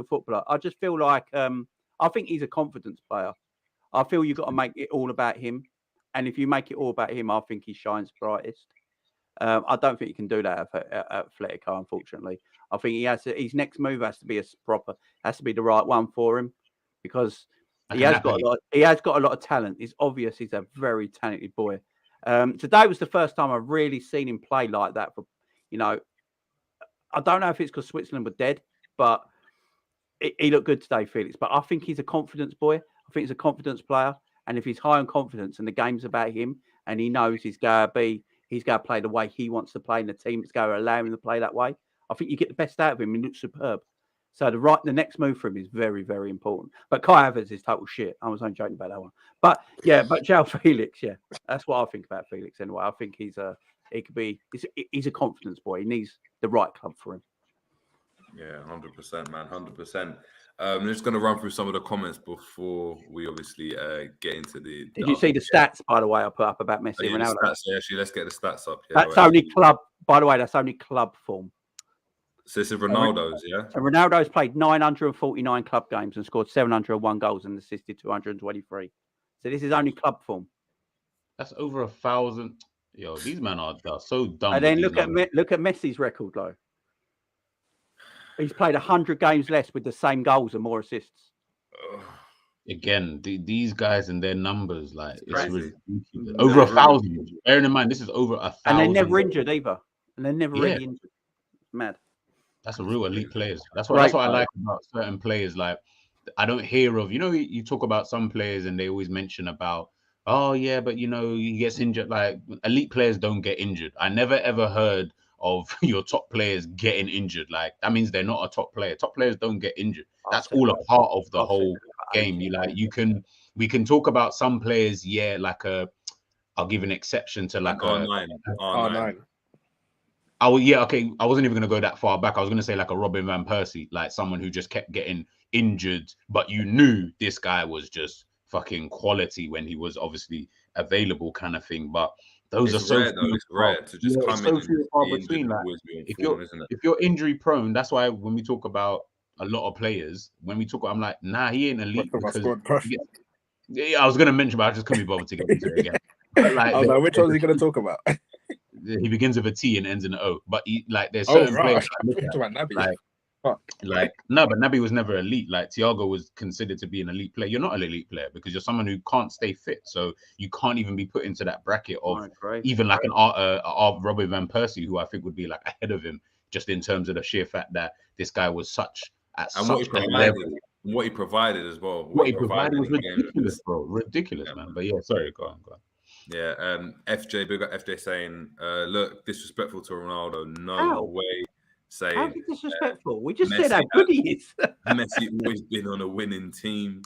footballer. I just feel like I think he's a confidence player. I feel you've got to make it all about him, and if you make it all about him, I think he shines brightest. I don't think he can do that at Atletico, unfortunately. I think his next move has to be the right one for him, because he has got a lot of talent. It's obvious he's a very talented boy. Today was the first time I've really seen him play like that. I don't know if it's because Switzerland were dead, but he looked good today, Felix. But I think he's a confidence boy. I think he's a confidence player. And if he's high on confidence and the game's about him, and he knows he's going to play the way he wants to play, and the team's going to allow him to play that way, I think you get the best out of him. He looks superb. So the next move for him is very, very important. But Kai Havertz is total shit. I was only joking about that one. But João Felix, that's what I think about Felix anyway. I think he's a confidence boy. He needs the right club for him. Yeah, 100%, man, 100%. I'm just going to run through some of the comments before we obviously get into the. Did you see the stats, by the way, I put up about Messi and Ronaldo? Actually, let's get the stats up. That's only club. By the way, that's only club form. So this is Ronaldo's, yeah? So Ronaldo's played 949 club games and scored 701 goals and assisted 223. So this is only club form. That's over 1,000. Yo, these men are so dumb. And then look at Messi's record, though. He's played 100 games less with the same goals and more assists. Again, these guys and their numbers, like, it's crazy. Ridiculous. Over 1,000. Bearing in mind, this is over 1,000. And they're never injured either. And they're never really injured. It's mad. That's a real elite players. That's what I like about certain players. Like, I don't hear of, you talk about some players and they always mention about, oh yeah, but he gets injured. Like, elite players don't get injured. I never ever heard of your top players getting injured. Like, that means they're not a top player. Top players don't get injured. That's all a part of the whole game. We can talk about some players, I'll give an exception to like R9. I wasn't even going to go that far back. I was going to say like a Robin van Persie, like someone who just kept getting injured, but you knew this guy was just fucking quality when he was obviously available, kind of thing. But those are so rare to just come in. Between, like, if you're injury prone, that's why when we talk about a lot of players, I'm like, nah, he ain't elite. I was going to mention, but I just couldn't be bothered to get into it again. But I was like, which one is he going to talk about? He begins with a T and ends in an O. But there's certain players but Naby was never elite. Like, Thiago was considered to be an elite player. You're not an elite player because you're someone who can't stay fit. So you can't even be put into that bracket of even like an Robin van Persie, who I think would be like ahead of him, just in terms of the sheer fact that this guy was such a level. What he provided as well. What he provided was ridiculous, bro. Ridiculous, man. But yeah, sorry, go on. Yeah, FJ, big up FJ saying, look, disrespectful to Ronaldo. No way. Saying, how disrespectful? We just said how good he is. Messi always been on a winning team.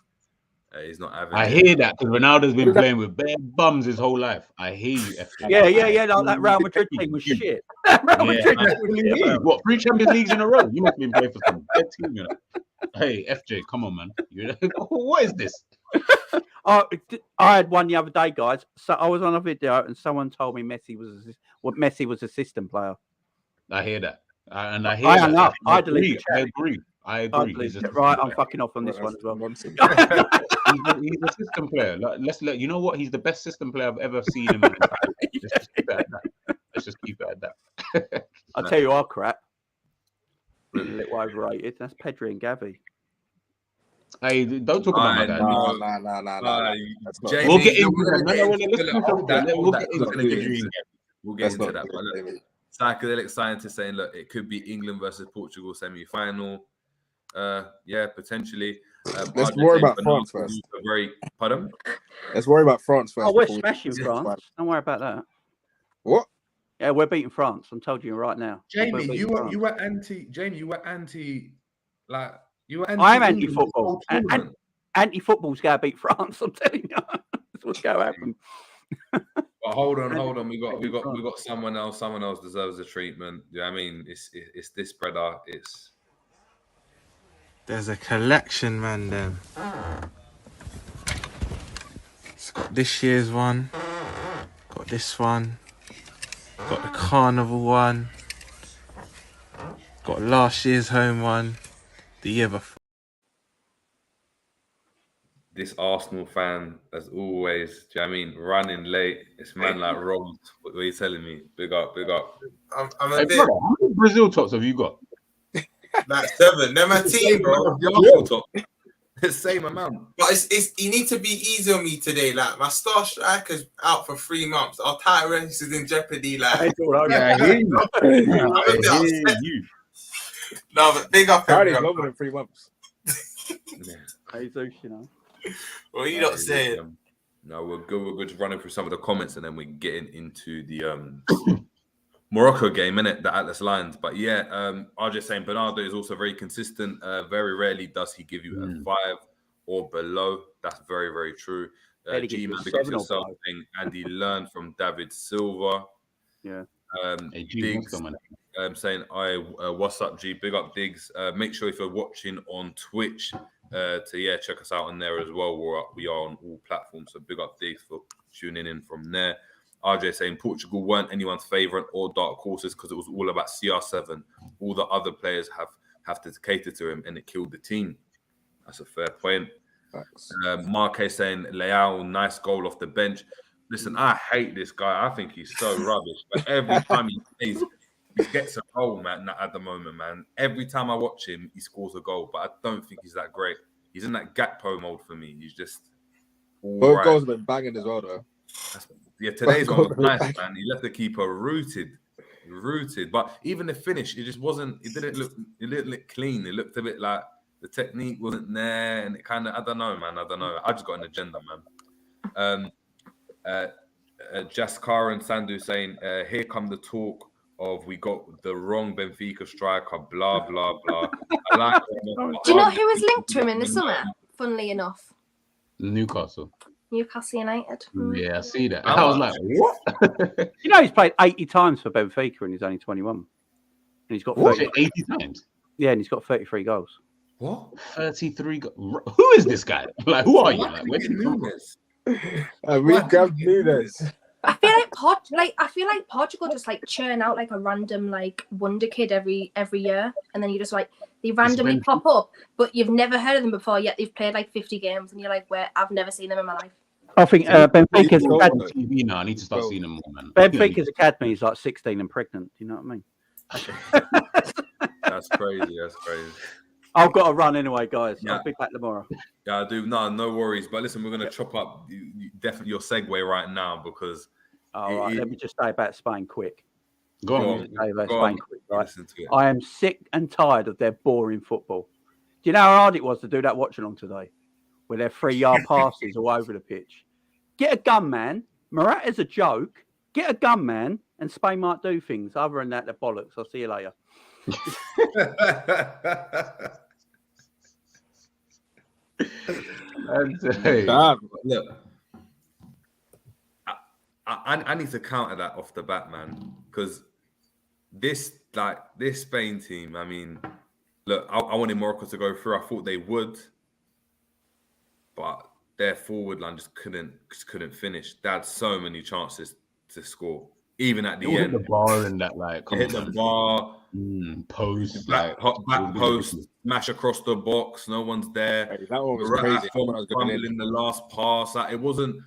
He's not having. I hear that because Ronaldo's been playing with bare bums his whole life. I hear you, FJ. Yeah. Like that Real Madrid team was shit. What, 3 Champions Leagues in a row? You must have been playing for some bad team, Hey, FJ, come on, man. What is this? I had one the other day, guys. So I was on a video and someone told me Messi was a system player. I hear that. And I agree. Right, I'm fucking off on this one as well. He's a system player. You know what? He's the best system player I've ever seen in my life. Let's just keep it at that. I'll tell you our crap. a little overrated. That's Pedri and Gavi. Hey, don't talk about my guy. Nah. That's not. We'll get into we're that. gonna No, get let's into- finish hold off that, that. hold We'll that, get we're into gonna get Pedri. into that. We'll get That's into not that. But look, David. psychedelic scientists saying, look, it could be England versus Portugal semi-final. Yeah, potentially. Let's RJ worry saying about Bernardo France first. was a very pardon. Let's worry about France first. Oh, we're before we- smashing France. Don't worry about that. What? Yeah, we're beating France. I'm telling you right now. Jamie, We're you beating were France. you were anti. Jamie, you were anti. Like you were anti. I am England anti-football. this whole tournament. Anti-football's going to beat France. I'm telling you. That's what's going to happen. But hold on. We got someone else. Someone else deserves the treatment. Yeah, I mean, it's this brother. It's There's a collection, man. Then it's got this year's one. Got this one. Got the carnival one. Got last year's home one. The year before. this Arsenal fan, as always. Do you know what I mean? Running late. It's man like Romz. What are you telling me? Big up. I'm Hey, a bit brother, how many Brazil tops have you got? like 7. They're my team, bro. The Arsenal top. The same amount. But it's you need to be easy on me today. Like my star striker's out for 3 months. Our title race is in jeopardy. Like Yeah, I hear you. I'm a bit I upset. hear you. No, but big up Apparently, it's everyone. longer than 3 months. Yeah. Jesus, you know. What are you not saying? No, we're good. We're just running through some of the comments and then we're getting into the Morocco game, innit? The Atlas Lions. But yeah, RJ saying Bernardo is also very consistent. Very rarely does he give you a 5 or below. That's very, very true. Barely gives G you a man, big up 7 or yourself below. thing. And he learned from David Silva. Yeah. Hey, G, Diggs what's going on? saying, what's up, G? Big up, Diggs. Make sure if you're watching on Twitch, to check us out on there as well. We are on all platforms, so big up, Diggs, for tuning in from there. RJ saying Portugal weren't anyone's favourite or dark horses because it was all about CR7. All the other players have to cater to him, and it killed the team. That's a fair point. Marque saying Leao, nice goal off the bench. Listen, I hate this guy. I think he's so rubbish. But every time he plays, he gets a goal, man, at the moment, man. Every time I watch him, he scores a goal. But I don't think he's that great. He's in that Gakpo mode for me. He's just all Both right. goals have been banging as well, though. Yeah, today's one was nice, man. He left the keeper rooted. But even the finish, it just wasn't. It didn't look clean. It looked a bit like the technique wasn't there, and it kind of. I don't know, man. I just got an agenda, man. Jaskar and Sandu saying, "Here come the talk of we got the wrong Benfica striker." Blah blah blah. I like. Do you know who was linked to him in the summer? Funnily enough, Newcastle. Newcastle United. Yeah, I see that. I was like, what? You know, he's played 80 times for Benfica and he's only 21. And he's got 30, 80 times? Yeah, and he's got 33 goals. What? 33 goals? Who is this guy? Like, who are you? Like, where did you come from? We grabbed Nunes. I feel like Portugal just like churn out like a random like wonder kid every year, and then you just like they randomly pop up, but you've never heard of them before. Yet they've played like 50 games, and you're like, "Where? I've never seen them in my life." I think Benfica's academy. TV now. I need to start seeing them more, man. Benfica's academy is like 16 and pregnant. You know what I mean? That's crazy. I've got to run anyway, guys. Yeah. I'll be back tomorrow. Yeah, I do. No worries. But listen, we're gonna chop up definitely your segue right now because. All right, let me just say about Spain quick. Go on. Right? I am sick and tired of their boring football. Do you know how hard it was to do that watch along today? With their 3-yard passes all over the pitch. Get a gun, man. Morata's a joke. Get a gun, man, and Spain might do things. Other than that, they're bollocks. I'll see you later. Look, I need to counter that off the bat, man, because this Spain team. I mean, look, I wanted Morocco to go through. I thought they would, but their forward line just couldn't finish. They had so many chances to score, even at the end. Hit the bar and that hit the bar. Post, back post, smash across the box. No one's there. Hey, that one was crazy. Fumbling the last pass. Like, it wasn't.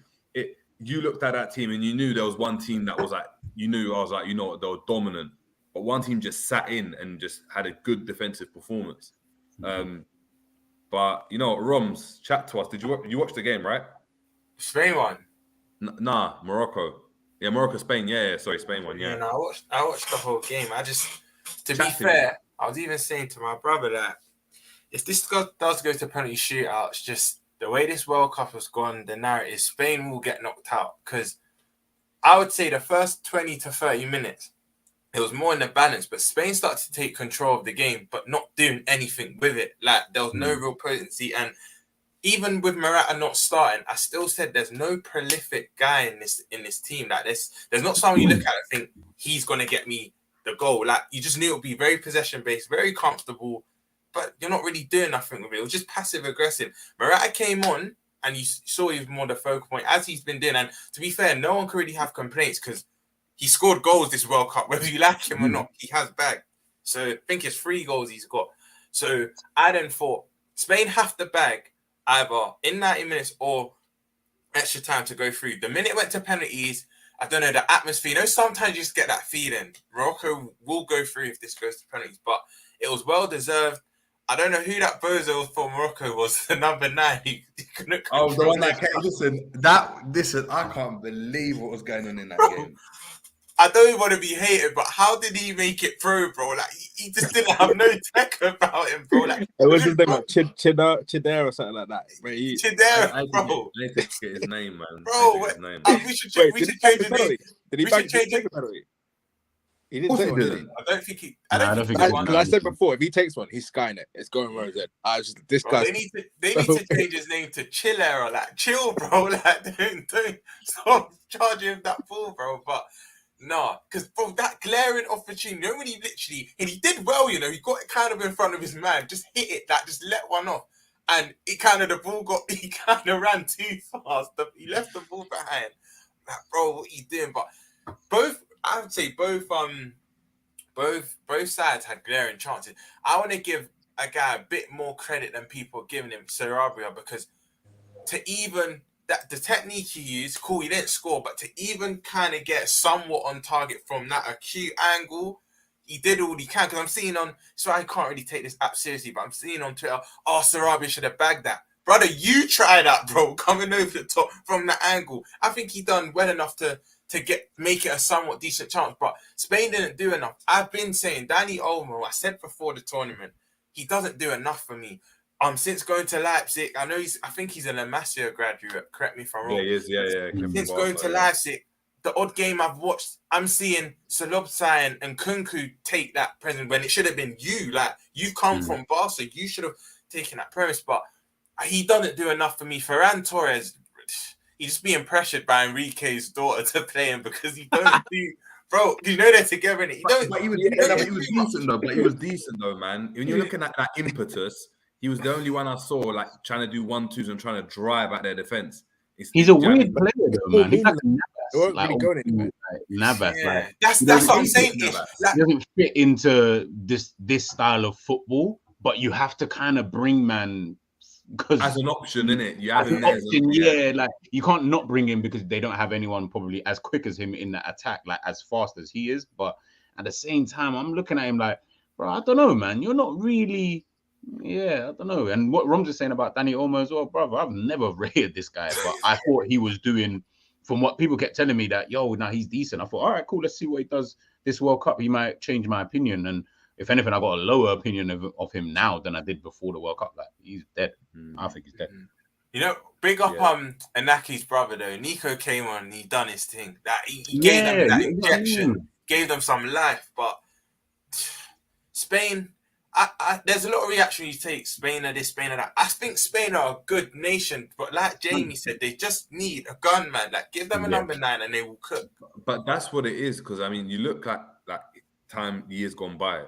You looked at that team and you knew there was one team that was like. I was like, you know what? They were dominant. but one team just sat in and just had a good defensive performance. But you know, Romz, chat to us. Did you watch the game, right? Spain won. Nah, Morocco. Yeah, Morocco, Spain. Yeah, sorry, Spain won. Yeah. No, I watched the whole game. To be Chat to fair, I was even saying to my brother that if this does go to penalty shootouts, just the way this World Cup has gone, the narrative, Spain will get knocked out. Because I would say the first 20 to 30 minutes, it was more in the balance, but Spain started to take control of the game, but not doing anything with it. Like, there was no real potency. And even with Morata not starting, I still said there's no prolific guy in this team. Like, there's not someone you look at and think he's going to get me the goal. Like, you just knew it would be very possession-based, very comfortable, but you're not really doing nothing with it. It was just passive-aggressive. Morata came on, and you saw he was more the focal point, as he's been doing. And to be fair, no one can really have complaints because he scored goals this World Cup, whether you like him or not. He has bagged. So I think it's 3 goals he's got. So I then thought Spain have to bag either in 90 minutes or extra time to go through. The minute it went to penalties, I don't know, the atmosphere. You know, sometimes you just get that feeling. Morocco will go through if this goes to penalties, but it was well deserved. I don't know who that bozo for Morocco was, the number 9. He couldn't the one that came. Listen, I can't believe what was going on in that game. I don't even want to be hated, but how did he make it pro, bro? Like, he just didn't have no tech about him, bro. Like, what's his name? Like Chidera or something like that. Chidera, bro. I need to get his name, man. Bro, we should change his name. Did he take a penalty? He didn't take one, did he? I don't think he. Because I said before, if he takes one, he's skying it. It's going Rose in. This guy. They need to change his name to Chillera. Like, chill, bro. Like, don't stop charging him that ball, bro. But nah, because bro, that glaring opportunity, you know, when he literally, and he did well, you know, he got it kind of in front of his man, just hit it, like, just let one off, and he kind of ran too fast. He left the ball behind. Like, bro, what are you doing? But I would say both sides had glaring chances. I want to give a guy a bit more credit than people are giving him, Sarabia, because to even that the technique he used, cool, he didn't score, but to even kind of get somewhat on target from that acute angle, he did all he can. Because I'm seeing so I can't really take this app seriously, but I'm seeing on Twitter, Sarabia should have bagged that. Brother, you try that, bro, coming over the top from that angle. I think he done well enough to make it a somewhat decent chance, but Spain didn't do enough. I've been saying Dani Olmo, I said before the tournament, he doesn't do enough for me. Since going to Leipzig, I think he's an Amasya graduate. Correct me if I'm wrong. Yeah, he is. Yeah. Since going to Leipzig, the odd game I've watched, I'm seeing Kloppzone and Kunku take that present when it should have been you. Like, you've come from Barca, you should have taken that premise, but he doesn't do enough for me. Ferran Torres, he's just being pressured by Enrique's daughter to play him because he don't do. Bro, you know they're together, innit? He was decent though. But he was decent though, man. When you're looking at that impetus, he was the only one I saw like trying to do 1-2s and trying to drive at their defense. He's a weird player though, man. He's Navas. That's what I'm saying. He doesn't fit into this style of football, but you have to kind of bring man as an option, innit? You have an option, like you can't not bring him because they don't have anyone probably as quick as him in the attack, like as fast as he is. But at the same time, I'm looking at him like, bro, I don't know, man. You're not really. Yeah, I don't know. And what Romz is saying about Dani Olmo as well, brother, I've never rated this guy, but I thought he was doing, from what people kept telling me that, now he's decent. I thought, all right, cool, let's see what he does this World Cup. He might change my opinion. And if anything, I got a lower opinion of him now than I did before the World Cup. Like, he's dead. I think he's dead. You know, big up Anaki's brother, though. Nico came on and he done his thing. That he gave them that injection, gave them some life. But Spain... there's a lot of reaction you take. Spain are this, Spain are that. I think Spain are a good nation, but like Jamie said, they just need a gunman. Like, give them a number 9 and they will cook. But that's what it is, because I mean, you look at like years gone by.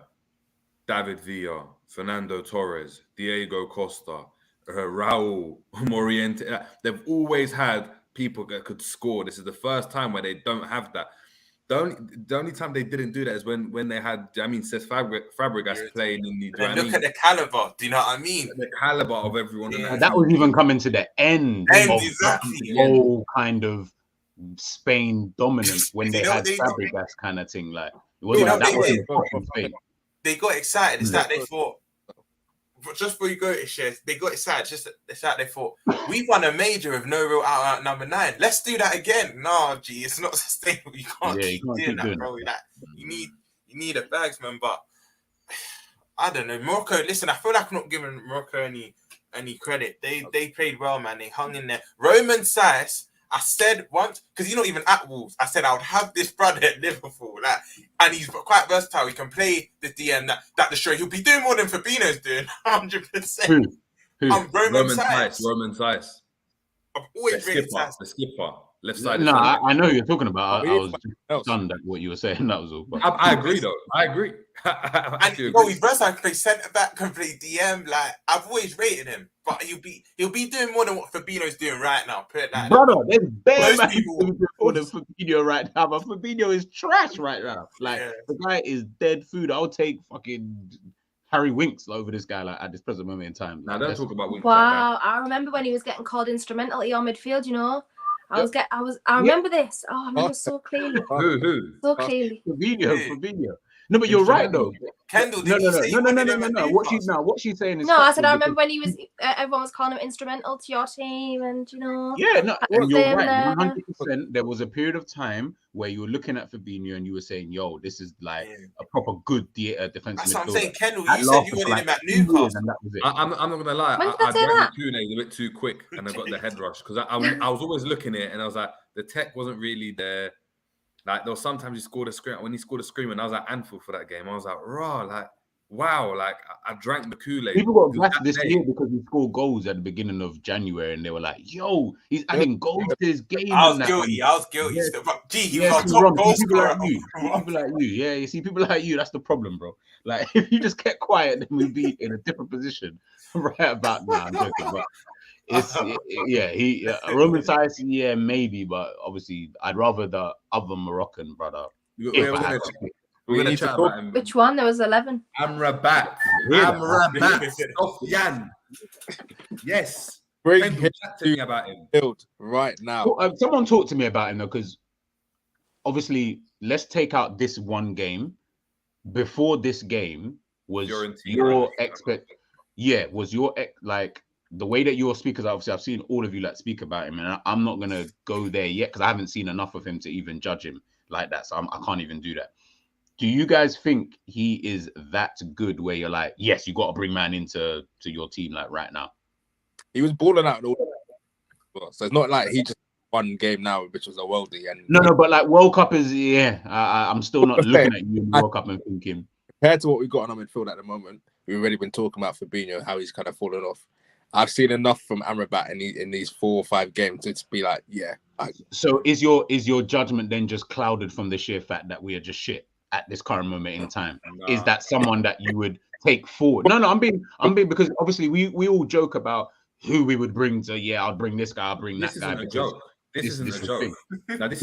David Villa, Fernando Torres, Diego Costa, Raul, Moriente. They've always had people that could score. This is the first time where they don't have that. The only time they didn't do that is when they had, Cesc Fabregas playing in the... Look at the caliber, do you know what I mean? The caliber of everyone. Yeah. That was even coming to the end of exactly. the whole kind of Spain dominance when they had Fabregas kind of thing. Like They got excited. It's that they thought, just before you go to shares, they got excited. It's that they thought, we won a major with no real out number 9. Let's do that again. No, it's not sustainable. You can't keep doing that, bro. Like, you need a bags, man. But I don't know. Morocco, listen, I feel like I'm not giving Morocco any credit. They played well, man. They hung in there. Roman Saiz, I said once, because he's not even at Wolves, I said I would have this brother at Liverpool. Like, and he's quite versatile. He can play the DM that the show. He'll be doing more than Fabinho's doing, 100%. Who? Roman Saiz. Roman Saiz. I've always rated Saiz. The skipper. Left side. No, I know who you're talking about. I was just stunned at what you were saying. That was all. But... I agree, though. I agree. He's versatile. Can play centre back, can play DM. Like, I've always rated him, but he'll be doing more than what Fabinho's doing right now. Put it like brother, there's bare man doing more than Fabinho right now, but Fabinho is trash right now. Like the guy is dead food. I'll take fucking Harry Winks over this guy like at this present moment in time. Now don't talk about Winks. Wow, I remember when he was getting called instrumental at your midfield. You know. I remember this. Oh, I remember so clearly. Who? So clearly. Fabinho. No, but you're right though. Kendall, no. What she's saying is I said I remember when he was. Everyone was calling him instrumental to your team, and you know. Yeah, no, and you're right. 100%. There was a period of time where you were looking at Fabinho and you were saying, "Yo, this is like a proper good defensive midfielder." That's what I'm saying, Kendall. You said you wanted him at Newcastle, and that was it. I'm not gonna lie. I drank the Kune a bit too quick, and I got the head rush because I was always looking at it, and I was like, the tech wasn't really there. Like, there was sometimes he scored a scream. When he scored a scream, and I was at Anfield for that game, I was like, raw, like, wow, like, I drank the Kool-Aid. People got gassed this year because he scored goals at the beginning of January, and they were like, yo, he's adding goals to his game. I was guilty. Yeah. He was our top goal scorer. People like you. Yeah, you see, people like you, that's the problem, bro. Like, if you just kept quiet, then we'd be in a different position right about now. I'm joking, but Roman Saiz, maybe, but obviously I'd rather the other Moroccan brother. We're gonna chat about him. Which one? There was 11. Amrabat. Sofyan. Yes. Bring him to me about him. Build right now. Someone talk to me about him though, because obviously, let's take out this one game. Before this game was your like. The way that you're speakers, obviously, I've seen all of you like speak about him, and I'm not gonna go there yet because I haven't seen enough of him to even judge him like that. So I can't even do that. Do you guys think he is that good? Where you're like, yes, you got to bring man into your team like right now. He was balling out, so it's not like he just one game now, which was a worldie. And no, but like World Cup is I'm still not looking at you in the World Cup and thinking compared to what we got on our midfield at the moment. We've already been talking about Fabinho, how he's kind of fallen off. I've seen enough from Amrabat in these 4 or 5 games to be like, yeah. So is your judgment then just clouded from the sheer fact that we are just shit at this current moment in time? No. Is that someone that you would take forward? No, I'm being because obviously we all joke about who we would bring to. Yeah, I'll bring this guy. I'll bring that guy. This isn't a joke. This isn't a joke.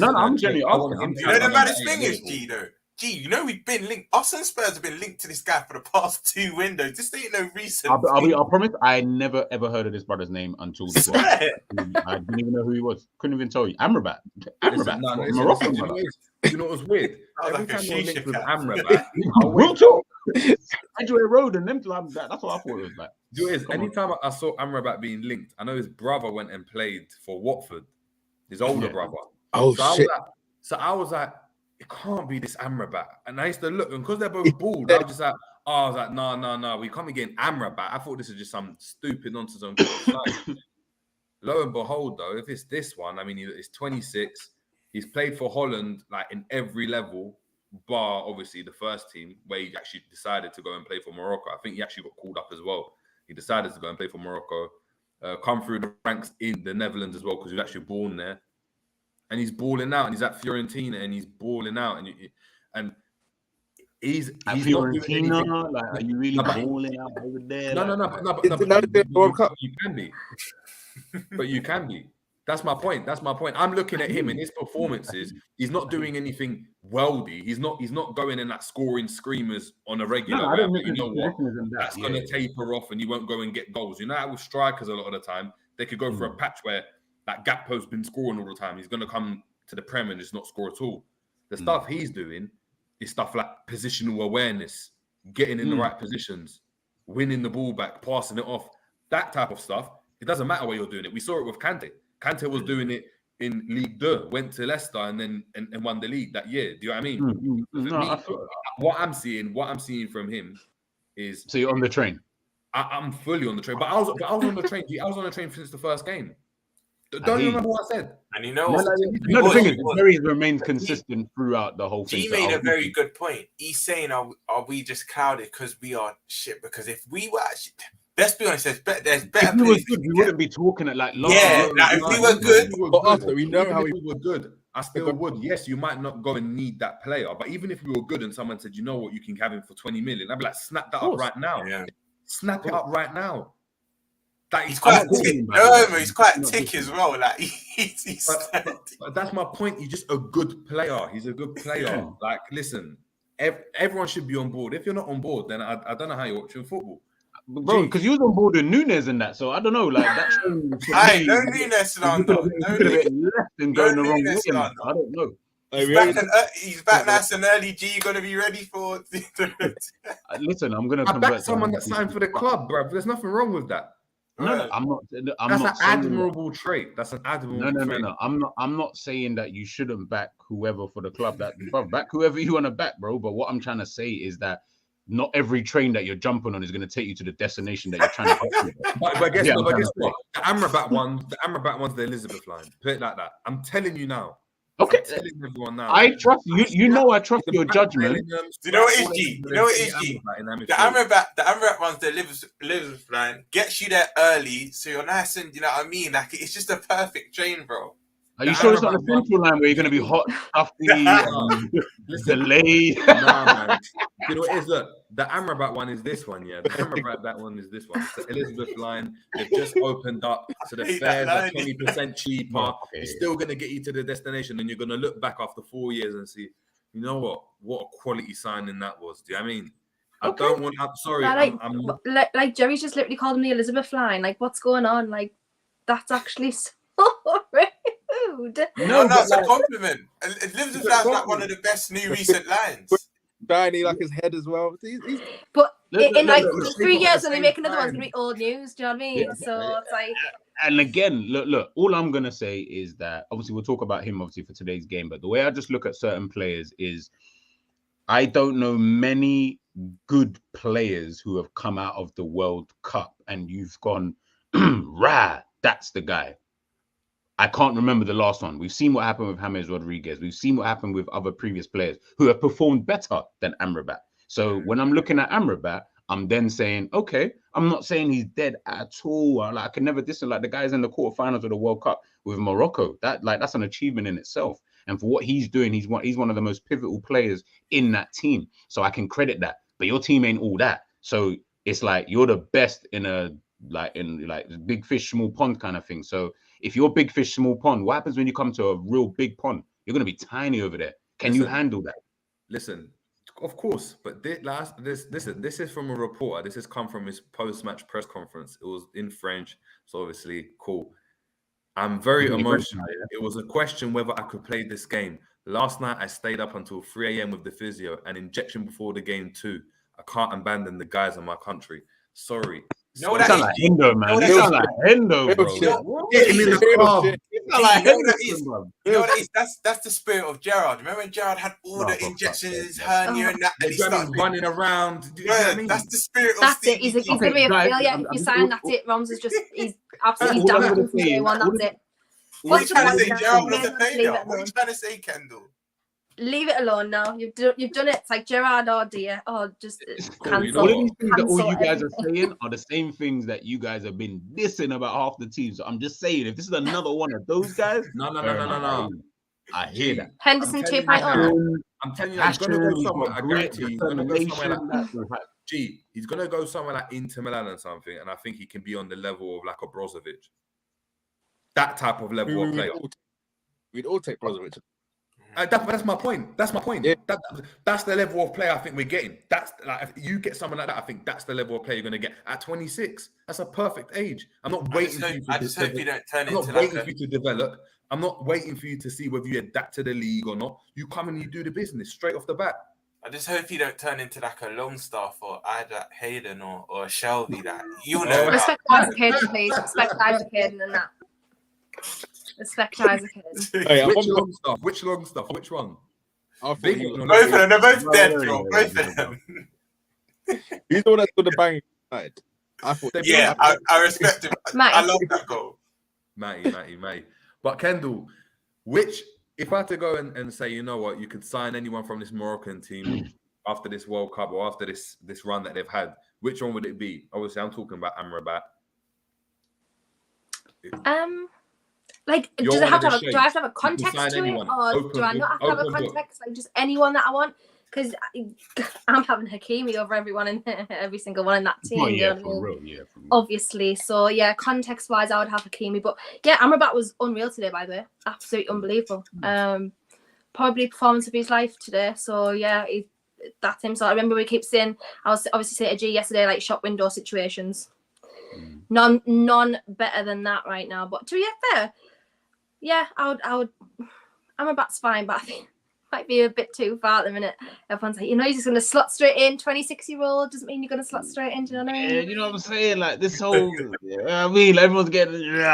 I'm genuinely asking. You know the maddest thing is, G though. You know we've been linked. Us and Spurs have been linked to this guy for the past 2 windows. This ain't no recent. I promise. I never ever heard of this brother's name until this one. I didn't even know who he was. Couldn't even tell you. Amrabat. Moroccan. You know what was weird? Every time you're linked with Amrabat, real talk. Edgeway Road and them like that. That's what I thought it was like. Do it is anytime I saw Amrabat being linked, I know his brother went and played for Watford. His older brother. Oh shit! I was like. It can't be this Amrabat. And I used to look, and because they're both bald, I was like, no, we can't be getting Amrabat. I thought this was just some stupid nonsense on side. Lo and behold, though, if it's this one, I mean, he's 26. He's played for Holland, like, in every level, bar, obviously, the first team, where he actually decided to go and play for Morocco. I think he actually got called up as well. He decided to go and play for Morocco, come through the ranks in the Netherlands as well, because he was actually born there. And he's balling out, and he's at Fiorentina, and he's balling out, and he's at Fiorentina. Like, are you really balling out over there? No. You can be, but you can be. That's my point. I'm looking at him in his performances. He's not doing anything worldy. He's not going in that scoring screamers on a regular. I don't you know what? That's going to taper off, and you won't go and get goals. You know how with strikers a lot of the time they could go for a patch where. That gap post's been scoring all the time. He's going to come to the Prem and just not score at all. The stuff he's doing is stuff like positional awareness, getting in the right positions, winning the ball back, passing it off, that type of stuff. It doesn't matter where you're doing it. We saw it with Kante. Kante was doing it in Ligue 2, went to Leicester and then and won the league that year. Do you know what I mean? What I'm seeing from him is. So you're on the train. I'm fully on the train, but I was on the train. I was on the train since the first game. Don't you remember what I said? And you know, the thing is, Jerry remains consistent throughout the whole thing. He made a very good point. He's saying, "Are we just clouded because we are shit?" Because if we were actually, let's be honest, there's better. If we were good, we wouldn't be talking at like. If we were good, we know how we were good. I still would. Yes, you might not go and need that player, but even if we were good and someone said, "You know what, you can have him for 20 million," I'd be like, "Snap that up right now." Yeah. Snap it up right now. Like he's quite tick. No, he's quite tick as well. Like but that's my point. He's just a good player. He's a good player. Yeah. Like, listen, everyone should be on board. If you're not on board, then I don't know how you're watching football, bro. Because you was on board with Nunes and that, so I don't know. Like that's no Nunes slander. No left and going the wrong way. I don't know. He's back nice and early. G, you gotta be ready for. Listen, I'm gonna. I back someone that signed for the club, bro. There's nothing wrong with that. No, I'm not. That's an admirable trait. That's an admirable trait. No. I'm not saying that you shouldn't back whoever for the club. That bro, back whoever you want to back, bro. But what I'm trying to say is that not every train that you're jumping on is going to take you to the destination that you're trying to get to. But guess what? The Amrabat one's the Elizabeth line. Put it like that. I'm telling you now. Okay. I'm telling everyone now. I trust you. You know I trust your judgment. Do you know what it is, G? You know what it is, G? The Amrabat one's the Elizabeth line. Gets you there early, so you're nice and, you know what I mean? Like, it's just a perfect train, bro. Are you sure it's not the central line where you're going to be hot, stuffy, delayed? Nah, man. You know what it is? Look, the Amrabat one is this one, yeah. The Amrabat one is this one. It's the Elizabeth line. They've just opened up, so the fares are 20% cheaper. Okay. It's still going to get you to the destination, and you're going to look back after 4 years and see, you know what a quality signing that was. Do you know what I mean? I don't want. I'm sorry. Yeah, like Jerry's just literally called him the Elizabeth line. Like, what's going on? Like, that's actually so rude. No, that's a compliment. Elizabeth line's like one of the best new recent lines. Shiny like his head as well. But in like 3 years when they make another one, it's gonna be old news. Do you know what I mean? Yeah. So it's like. And again, look. All I'm gonna say is that obviously we'll talk about him obviously for today's game, but the way I just look at certain players is, I don't know many good players who have come out of the World Cup and you've gone, rah, that's the guy. I can't remember the last one. We've seen what happened with James Rodriguez. We've seen what happened with other previous players who have performed better than Amrabat. So when I'm looking at Amrabat, I'm then saying, okay, I'm not saying he's dead at all. Like, I can never diss him. Like the guys in the quarterfinals of the World Cup with Morocco. That's an achievement in itself. And for what he's doing, he's one of the most pivotal players in that team. So I can credit that. But your team ain't all that. So it's like you're the best in big fish, small pond kind of thing. So if you're big fish, small pond, what happens when you come to a real big pond? You're going to be tiny over there. Can you handle that? Listen, of course. But this is from a reporter. This has come from his post-match press conference. It was in French. So obviously, cool. I'm very emotional. It was a question whether I could play this game. Last night, I stayed up until 3 a.m. with the physio, an injection before the game too. I can't abandon the guys in my country. Sorry. No, that sounds like Hendo, man. It sounds like Hendo, bro. Get him in the club. You know what it is? That's the spirit of Gerrard. Remember when Gerrard had all the injections in his hernia and that? And he started running around. That's the spirit of That's it. He's going to be a failure. If you sign, that's it. Romz is just, he's absolutely done from day one. That's it. What are you trying to say? Gerrard was a failure. What are you trying to say, Kendall? Leave it alone now. You've done it. It's like Gerrard or dear. Oh, just cancel. All of these things that all you guys are saying are the same things that you guys have been dissing about half the team. So I'm just saying, if this is another one of those guys, no. I hear that. Henderson 2.0. I'm telling you, he's going to go somewhere. I guarantee he's going to go somewhere like he's going to go somewhere like Inter Milan or something, and I think he can be on the level of like a Brozovic. That type of level of player. We'd all take Brozovic. That's my point. That's my point. Yeah. That's the level of player I think we're getting. That's like, if you get someone like that, I think that's the level of player you're going to get at 26. That's a perfect age. I'm not waiting for you to develop. I'm not waiting for you to see whether you adapt to the league or not. You come and you do the business straight off the bat. I just hope he don't turn into like a Longstaff or either Hayden or a Shelby. That you'll know. Respect Isaac Hayden, please. Respect Isaac Hayden and that. Respect Isaac Hayden. Hey, Which long stuff? Which one? Big, both of them. They're both dead, bro. Both of them. He's the one that did the bang side. I thought. Yeah, I respect him. I love that goal. Matty. But Kendall, if I had to go and say, you know what, you could sign anyone from this Moroccan team after this World Cup or after this run that they've had, which one would it be? Obviously, I'm talking about Amrabat. Like, do I have to have a context to it, or do I not have to have a context? Like, just anyone that I want? Because I'm having Hakimi over everyone in every single one in that team. Oh, yeah, you know for what I mean? real, yeah. Obviously, so yeah, context-wise, I would have Hakimi. But yeah, Amrabat was unreal today, by the way. Absolutely unbelievable. Probably performance of his life today. So yeah, that's him. So I remember we keep saying, I was obviously saying to G yesterday, like shop window situations. None better than that right now. But to be fair, yeah, I would. Amrabat's fine, but I think might be a bit too far at the minute. Everyone's like, he's just going to slot straight in. 26-year-old doesn't mean you're going to slot straight in. Do you know what I mean? Yeah, you know what I'm saying? Like this whole, everyone's getting, in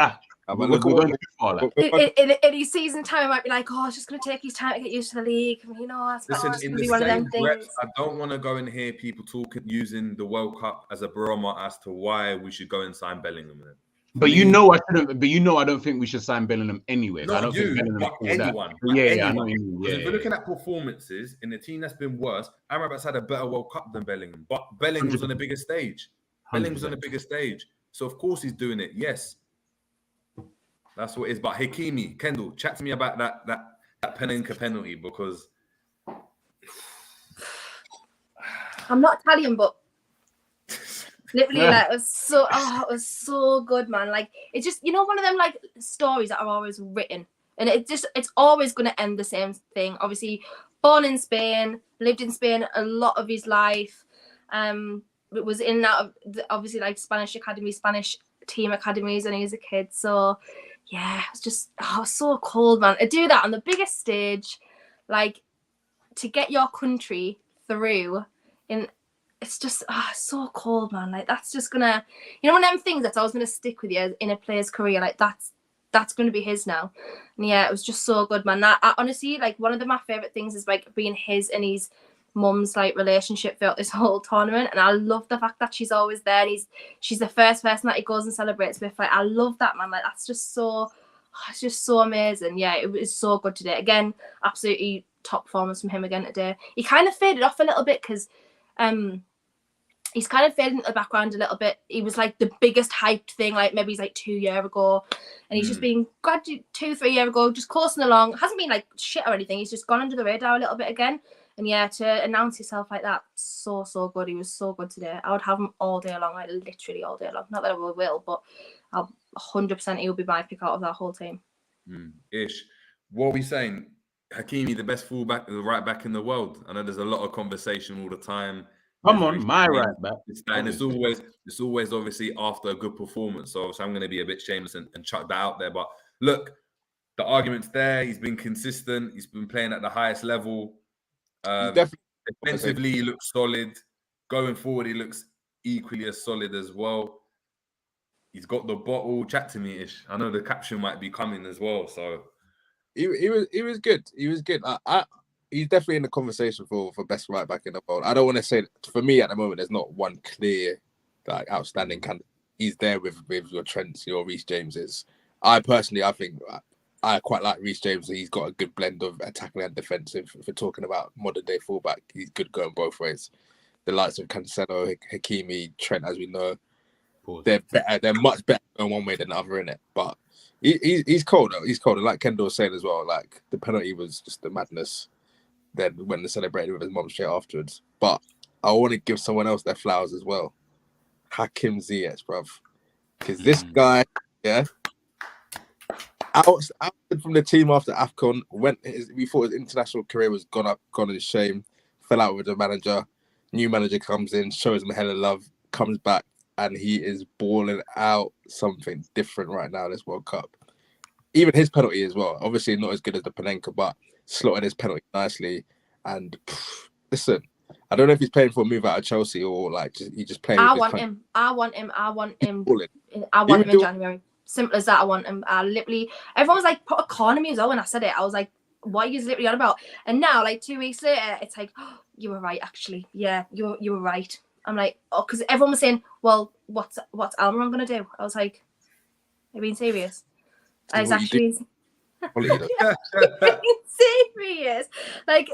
his season time, it might be like, it's just going to take his time to get used to the league. That's going to be one of them things. I don't want to go and hear people using the World Cup as a barometer as to why we should go and sign Bellingham. But I shouldn't. But I don't think we should sign Bellingham anyway. Not I don't think Bellingham but anyone. Anyone. If we're looking at performances in the team that's been worse, Amrabat's had a better World Cup than Bellingham. But Bellingham was on a bigger stage. 100%. So of course he's doing it. Yes, that's what it is. But Hakimi, Kendall, chat to me about that Panenka penalty, because I'm not Italian, but. Literally, it was so good, man. Like, it's just, one of them like stories that are always written, and it's always going to end the same thing. Obviously, born in Spain, lived in Spain a lot of his life. It was in and out of obviously like Spanish team academies when he was a kid. So yeah, it's just so cold, man. To do that on the biggest stage, like to get your country through in. It's just so cold, man. Like that's just gonna, one of them things that's always gonna stick with you in a player's career. Like that's gonna be his now. And yeah, it was just so good, man. I honestly, like one of my favorite things is like being his and his mum's like relationship throughout this whole tournament. And I love the fact that she's always there. And she's the first person that he goes and celebrates with. Like I love that, man. Like that's just so, it's just so amazing. Yeah, it was so good today. Again, absolutely top performance from him again today. He kind of faded off a little bit because he's kind of faded into the background a little bit. He was like the biggest hyped thing, like maybe he's like 2 years ago. And he's just been gradually 2-3 years ago, just coursing along. Hasn't been like shit or anything. He's just gone under the radar a little bit again. And yeah, to announce himself like that, so good. He was so good today. I would have him all day long, like literally all day long. Not that I will, but I'll 100% he'll be my pick out of that whole team. Ish. What are we saying? Hakimi, the best fullback, the right back in the world. I know there's a lot of conversation all the time. Come on, my right back. And it's always obviously after a good performance. So I'm going to be a bit shameless and chuck that out there. But look, the argument's there. He's been consistent. He's been playing at the highest level. Defensively, he looks solid. Going forward, he looks equally as solid as well. He's got the bottle. Chat to me, Ish. I know the caption might be coming as well. So he was good. He was good. He's definitely in the conversation for best right back in the world. I don't want to say for me at the moment. There's not one clear, like outstanding candidate. He's there with your Trents, your Reece Jameses. I think I quite like Reece James. He's got a good blend of attacking and defensive. If we're talking about modern day fullback, he's good going both ways. The likes of Cancelo, Hakimi, Trent, as we know, they're better. They're much better in one way than the other, in it. But he's cold though. He's cold. And like Kendall was saying as well, like the penalty was just the madness. Then when they celebrated with his mum straight afterwards. But I want to give someone else their flowers as well. Hakim Ziyech, bruv. Because this guy, out from the team after AFCON, we thought his international career was gone in shame, fell out with the manager. New manager comes in, shows him a hell of love, comes back, and he is balling out something different right now this World Cup. Even his penalty as well. Obviously not as good as the Panenka, but slotted his penalty nicely. And Listen, I don't know if he's playing for a move out of Chelsea or like he just playing. I want him. I want him in January. Simple as that. I want him. I literally, everyone was like, put economy as well when I said it. I was like, what are you literally on about? And now, like 2 weeks later, it's like, oh, you were right, actually. Yeah, you were right. I'm like, oh, because everyone was saying, well, what's Almiron gonna do? I was like, are you being serious? I was actually being serious. Like,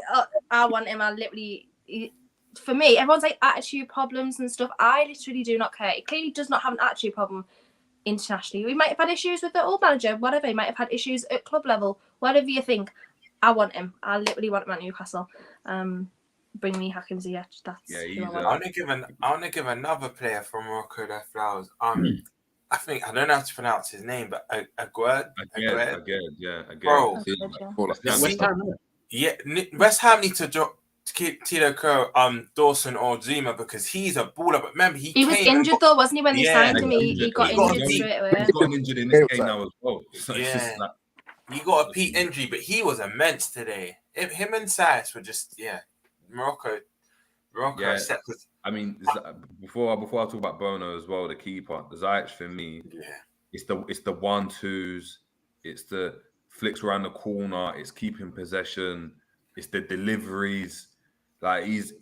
I want him. I literally, for me, everyone's like attitude problems and stuff. I literally do not care. He clearly does not have an attitude problem internationally. We might have had issues with the old manager, whatever. He might have had issues at club level, whatever you think. I want him. I literally want him at Newcastle. Bring me Hakimi Ziyech. That's who I want. I want to give another player from Morocco their flowers. I think I don't know how to pronounce his name, but Aguerd. Bro, West Ham need to drop Tilo Dawson or Zuma because he's a baller. But remember, he was injured though, wasn't he? When they signed him, he got injured straight away. He's got injured in this game now as well. So he got a peak injury, but he was immense today. Him and Saïs were just Morocco. Yeah. I mean, before I talk about Bono as well, the keeper, Ziyech for me, it's the 1-2s, it's the flicks around the corner, it's keeping possession, it's the deliveries. Like he's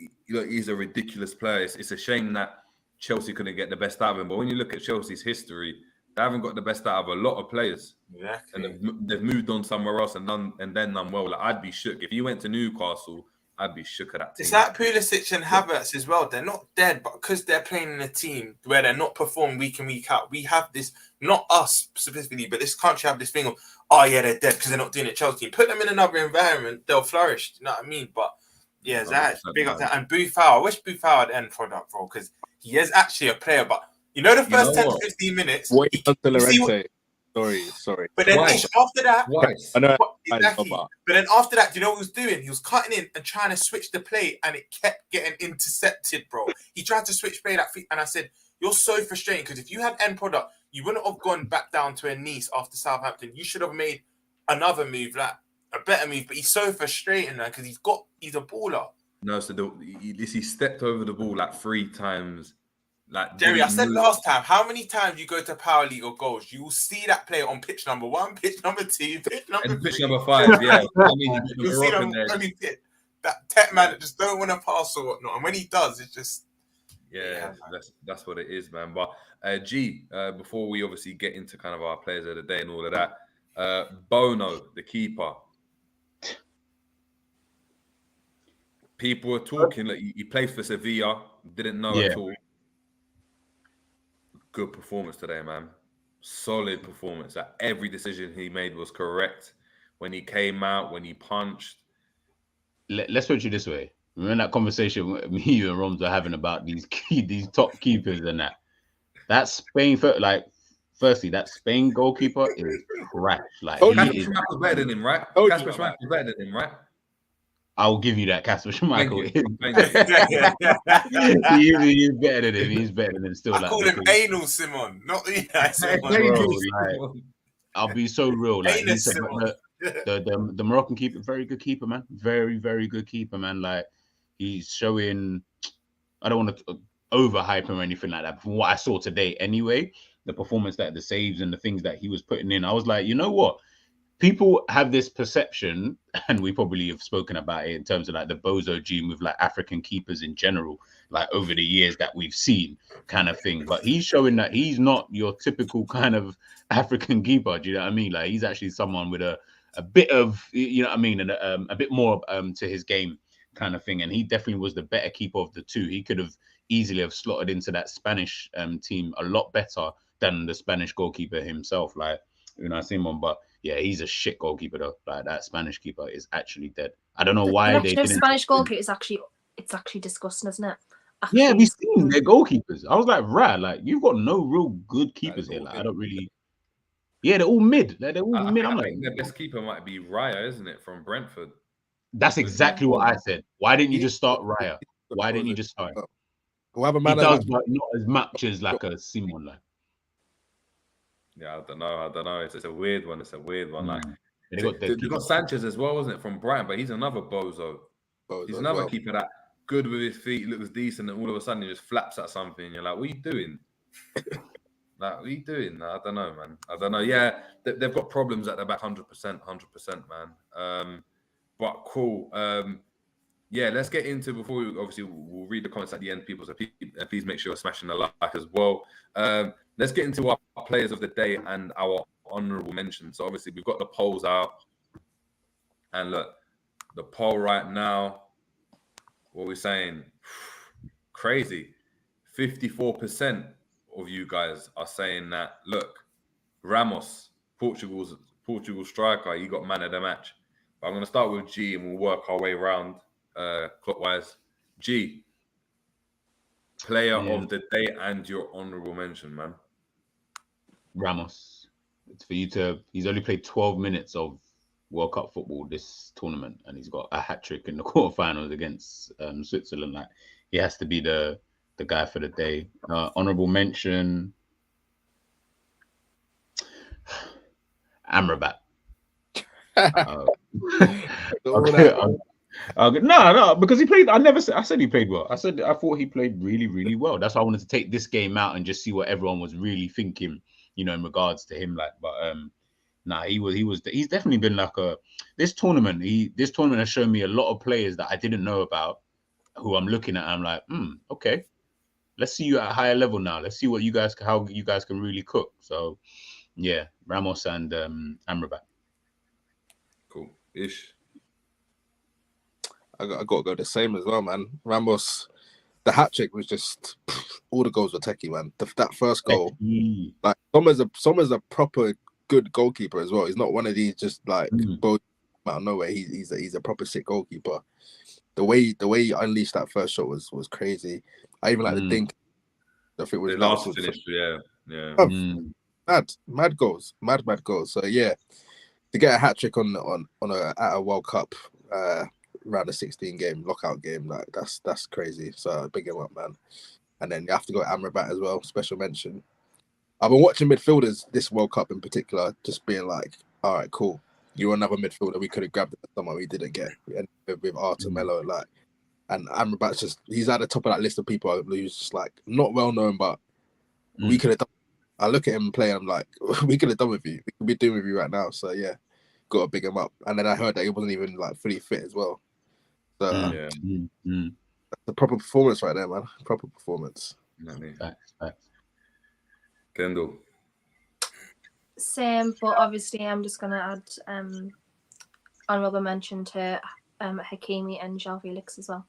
a ridiculous player. It's a shame that Chelsea couldn't get the best out of him. But when you look at Chelsea's history, they haven't got the best out of a lot of players. Exactly. And they've moved on somewhere else and then done well. Like I'd be shook if you went to Newcastle. I'd be shook at that team. It's like Pulisic and Havertz as well. They're not dead, but because they're playing in a team where they're not performing week in, week out, we have this, not us specifically, but this country have this thing of, oh yeah, they're dead because they're not doing it Chelsea. Put them in another environment, they'll flourish. You know what I mean? But yeah, Zach, big up that. And Buffal, I wish Buffal had end product, bro, because he is actually a player. But you know the first 10 to 15 minutes... Wait until Lorente. Sorry. But then after that, I know. Exactly. But then after that, do you know what he was doing? He was cutting in and trying to switch the play, and it kept getting intercepted, bro. He tried to switch play and I said, "You're so frustrating because if you had end product, you wouldn't have gone back down to a Nice after Southampton. You should have made another move, like a better move." But he's so frustrating now because he's a baller. No, so he stepped over the ball like 3 times. Like Jerry, I said last time, how many times you go to Power League or goals, you will see that player on pitch number 1, pitch number 2, pitch number 3. Pitch number 5, yeah. I mean, you'll see them only that tech man that just don't want to pass or whatnot. And when he does, it's just... Yeah, that's what it is, man. But before we obviously get into kind of our players of the day and all of that, Bono, the keeper. People were talking, like he played for Sevilla, didn't know at all. Good performance today, man. Solid performance. Like every decision he made was correct. When he came out, when he punched. Let's put it this way. Remember that conversation me, you, and Romz are having about these top keepers and that. That Spain, firsttly, that Spain goalkeeper is trash. Like Kasper Schmeichel was better than him, right? Kasper Schmeichel was better than him, right? I'll give you that. Kasper Schmeichel he's better than him. He's better than him still. I call him Anal Simon, not Simon. I'll be so real. Like the Moroccan keeper, very good keeper, man. Very, very good keeper, man. Like he's showing. I don't want to overhype him or anything like that. From what I saw today, anyway, the performance that the saves and the things that he was putting in, I was like, you know what? People have this perception, and we probably have spoken about it in terms of like the bozo gene with like African keepers in general, like over the years that we've seen kind of thing. But he's showing that he's not your typical kind of African keeper. Do you know what I mean? Like he's actually someone with a bit of, you know what I mean, and a bit more to his game kind of thing. And he definitely was the better keeper of the two. He could have easily have slotted into that Spanish team a lot better than the Spanish goalkeeper himself. Like, you know, I see him on, but yeah, he's a shit goalkeeper though. Like that Spanish keeper is actually dead. I don't know why they didn't. Spanish goalkeeper is actually disgusting, isn't it? Actually, yeah, we've seen their goalkeepers. I was like, like you've got no real good keepers here. Like I don't really. Yeah, they're all mid. They're all mid. I'm like, their best keeper might be Raya, isn't it, from Brentford? That's exactly what I said. Why didn't you just start Raya? Why didn't you just start? We'll have a man he does, but not as much as like a Simon. Like. Yeah, I don't know. It's a weird one. Like they got Sanchez as well, wasn't it, from Brighton? But he's another bozo. He's another keeper that good with his feet, looks decent, and all of a sudden he just flaps at something. And you're like, what are you doing? Like, what are you doing? I don't know, man. I don't know. Yeah, they've got problems at the back, 100%, man. But cool. Yeah, let's get into, before we, obviously, we'll read the comments at the end, people, so please make sure you're smashing the like as well. Let's get into our players of the day and our honourable mentions. So obviously, we've got the polls out. And look, the poll right now, what we're saying, crazy. 54% of you guys are saying that, look, Ramos, Portugal striker, he got man of the match. But I'm going to start with G and we'll work our way around clockwise. G, player of the day and your honourable mention, man. Ramos. It's for you to. He's only played 12 minutes of World Cup football this tournament, and he's got a hat trick in the quarterfinals against Switzerland. Like, he has to be the guy for the day. Honourable mention, Amrabat. No, because he played. I said he played well. I thought he played really, really well. That's why I wanted to take this game out and just see what everyone was really thinking, in regards to him. Like, but he's definitely been like this tournament has shown me a lot of players that I didn't know about, who I'm looking at. And I'm like, okay, let's see you at a higher level now. Let's see how you guys can really cook. So, yeah, Ramos and Amrabat. Cool. Ish. I got to go the same as well, man. Ramos, the hat trick was just all the goals were techie, man. That first goal, like Sommer's a proper good goalkeeper as well. He's not one of these just like both out of nowhere. He's a proper sick goalkeeper. The way he unleashed that first shot was crazy. I even like to think if it was the last finish, yeah. Mad goals. So yeah, to get a hat trick at a World Cup. Around the 16 game lockout game, like that's crazy. So big him up, man. And then you have to go Amrabat as well. Special mention. I've been watching midfielders this World Cup in particular, just being like, all right, cool. You're another midfielder we could have grabbed someone we didn't get. And with Arthur Melo, like, and Amrabat's he's at the top of that list of people who's just like not well known, but we could have done. I look at him play, and I'm like, we could have done with you. We could be doing with you right now. So yeah, got to big him up. And then I heard that he wasn't even like fully fit as well. So that's a proper performance right there, man. Proper performance. Facts. Kendall. Same, but obviously I'm just gonna add honourable mention to Hakimi and João Felix as well.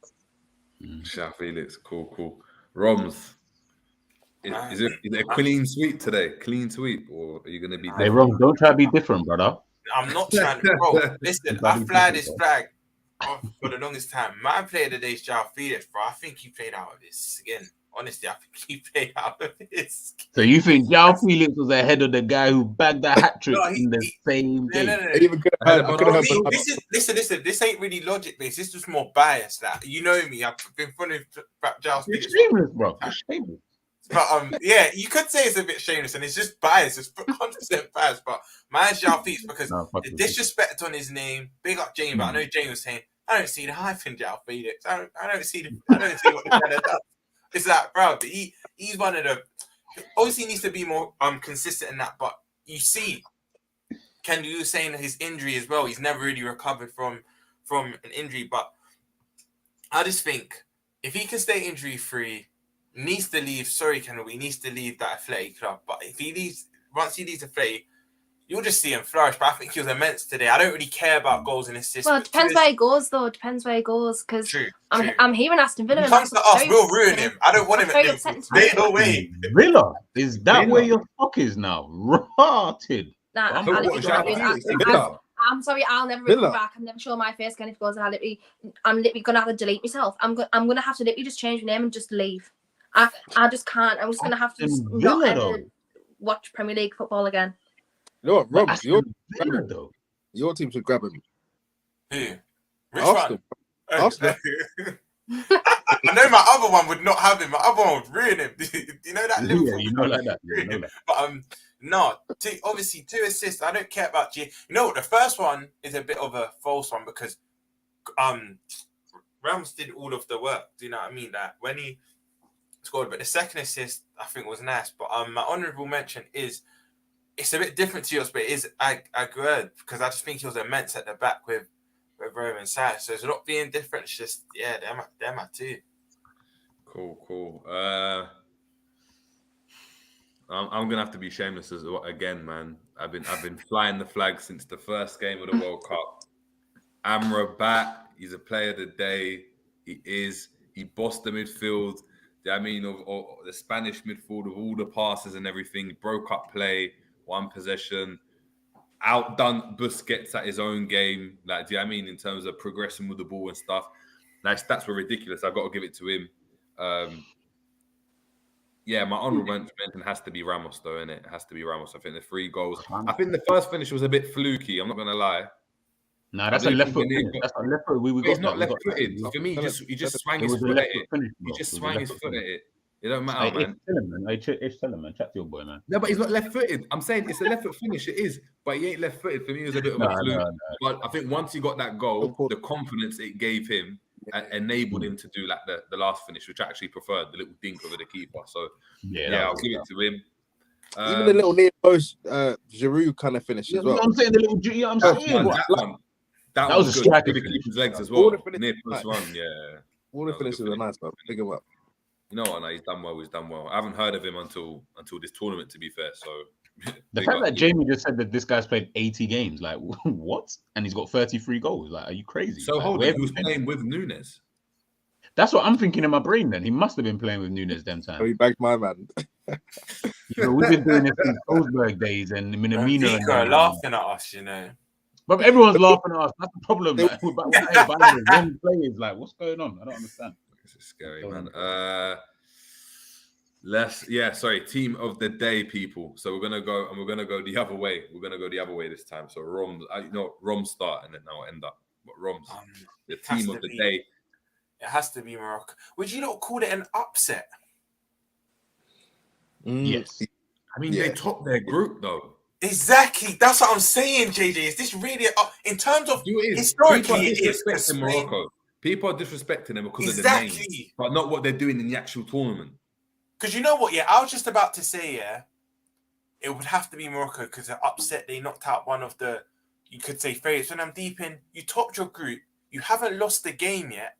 João Felix, cool. Romz. Is it a clean sweep today? Clean sweep, or are you gonna be? Hey, Romz, don't try to be different, brother. I'm not trying to. Bro, listen, I fly this flag for the longest time. My player today is João Felix, bro. I think he played out of his skin. Honestly, I think he played out of his skin. So you think João Felix was ahead of the guy who bagged that hat trick in the same game? No. Listen. This ain't really logic based. This is just more biased. That you know me. I've been following João Felix. You're shameless, bro. You're shameless. But yeah, you could say it's a bit shameless and it's just biased. It's 100% biased. But mine's João Felix because the disrespect on his name. Big up Jane, but I know Jane was saying, I don't see the hype in João Felix. I don't see what the guy does. It's like, bro, he's one of the. Obviously, he needs to be more consistent in that. But you see, Kendall, you were saying his injury as well. He's never really recovered from an injury. But I just think if he can stay injury free. Needs to leave. Sorry, Kendall. He needs to leave that athletic club. But if he leaves, once he leaves athletic, you'll just see him flourish. But I think he was immense today. I don't really care about goals and assists. Well, it depends where he goes, though. It depends where he goes. Because I'm hearing Aston Villa. He comes to us, we'll ruin him. I don't want him at Liverpool. No way. Villa? Is that where your stock is now? Rotted. Nah, I'm sorry, I'll never come back. I'm never show my face again if he goes. I'm literally gonna have to delete myself. I'm gonna have to literally just change my name and just leave. I just can't. I'm just gonna have to just not ever watch Premier League football again. You know what, Rob? Your team should grab him. Who? Which Arsenal. one? Arsenal. I know my other one would not have him. My other one would ruin him. You know that? Yeah, you know like that. Yeah, know that. But no. Obviously, 2 assists. I don't care about G. You know what? The first one is a bit of a false one because Romz did all of the work. Do you know what I mean? That when he scored, but the second assist I think was nice. But my honourable mention is it's a bit different to yours, but it is Aguerd, because I just think he was immense at the back with Roman side. So it's not being different. It's just they're my two. Cool. I'm gonna have to be shameless as well again, man. I've been flying the flag since the first game of the World Cup. Amrabat, he's a player of the day. He bossed the midfield. I mean, of the Spanish midfield, of all the passes and everything, broke up play, one possession, outdone Busquets at his own game. Like, do you know what I mean, in terms of progressing with the ball and stuff? Like, stats were ridiculous. I've got to give it to him. Yeah, my honourable mention has to be Ramos, though, innit? It has to be Ramos. I think the 3 goals. I think the first finish was a bit fluky. I'm not going to lie. No, that's a left foot. That's a left foot. He's not left footed. For me, he just swang his foot at it. He just swang his foot at it. It don't matter, man. Tell him, man. Chat to your boy, man. No, but he's not left footed. I'm saying it's a left foot finish. It is, but he ain't left footed. For me, it was a bit of a fluke. No. But I think once he got that goal, the confidence it gave him enabled him to do like the last finish, which I actually preferred, the little dink over the keeper. So yeah, I'll give it to him. Even the little near post Giroud kind of finish as well. I'm saying the little that was a strike with the keeper's legs as well. Near post run, yeah. All the finishes are nice, man. Pick him up. You know what? No, he's done well. I haven't heard of him until this tournament, to be fair. So the fact that Jamie just said that this guy's played 80 games, like what? And he's got 33 goals. Like, are you crazy? So like, hold on, he was playing with Nunes. That's what I'm thinking in my brain. Then he must have been playing with Nunes them time. Oh, he bagged my man. We've been doing this since Salzburg days and Minamino. People are laughing at us, you know. But everyone's laughing at us. That's the problem. Like, when players, like, what's going on? I don't understand. This is scary, man. Team of the day, people. So we're gonna go the other way. We're gonna go the other way this time. So Romz start and then I'll end up. But Romz, the team of the day. It has to be Morocco. Would you not call it an upset? Yes. I mean, they topped their group though. Exactly. That's what I'm saying, JJ. Is this really in terms of historically? It is Morocco. People are disrespecting them because of the name, but not what they're doing in the actual tournament. Because you know what? Yeah, I was just about to say, it would have to be Morocco because they're upset. They knocked out one of the, you could say, favorites. When I'm deep in, you topped your group. You haven't lost the game yet.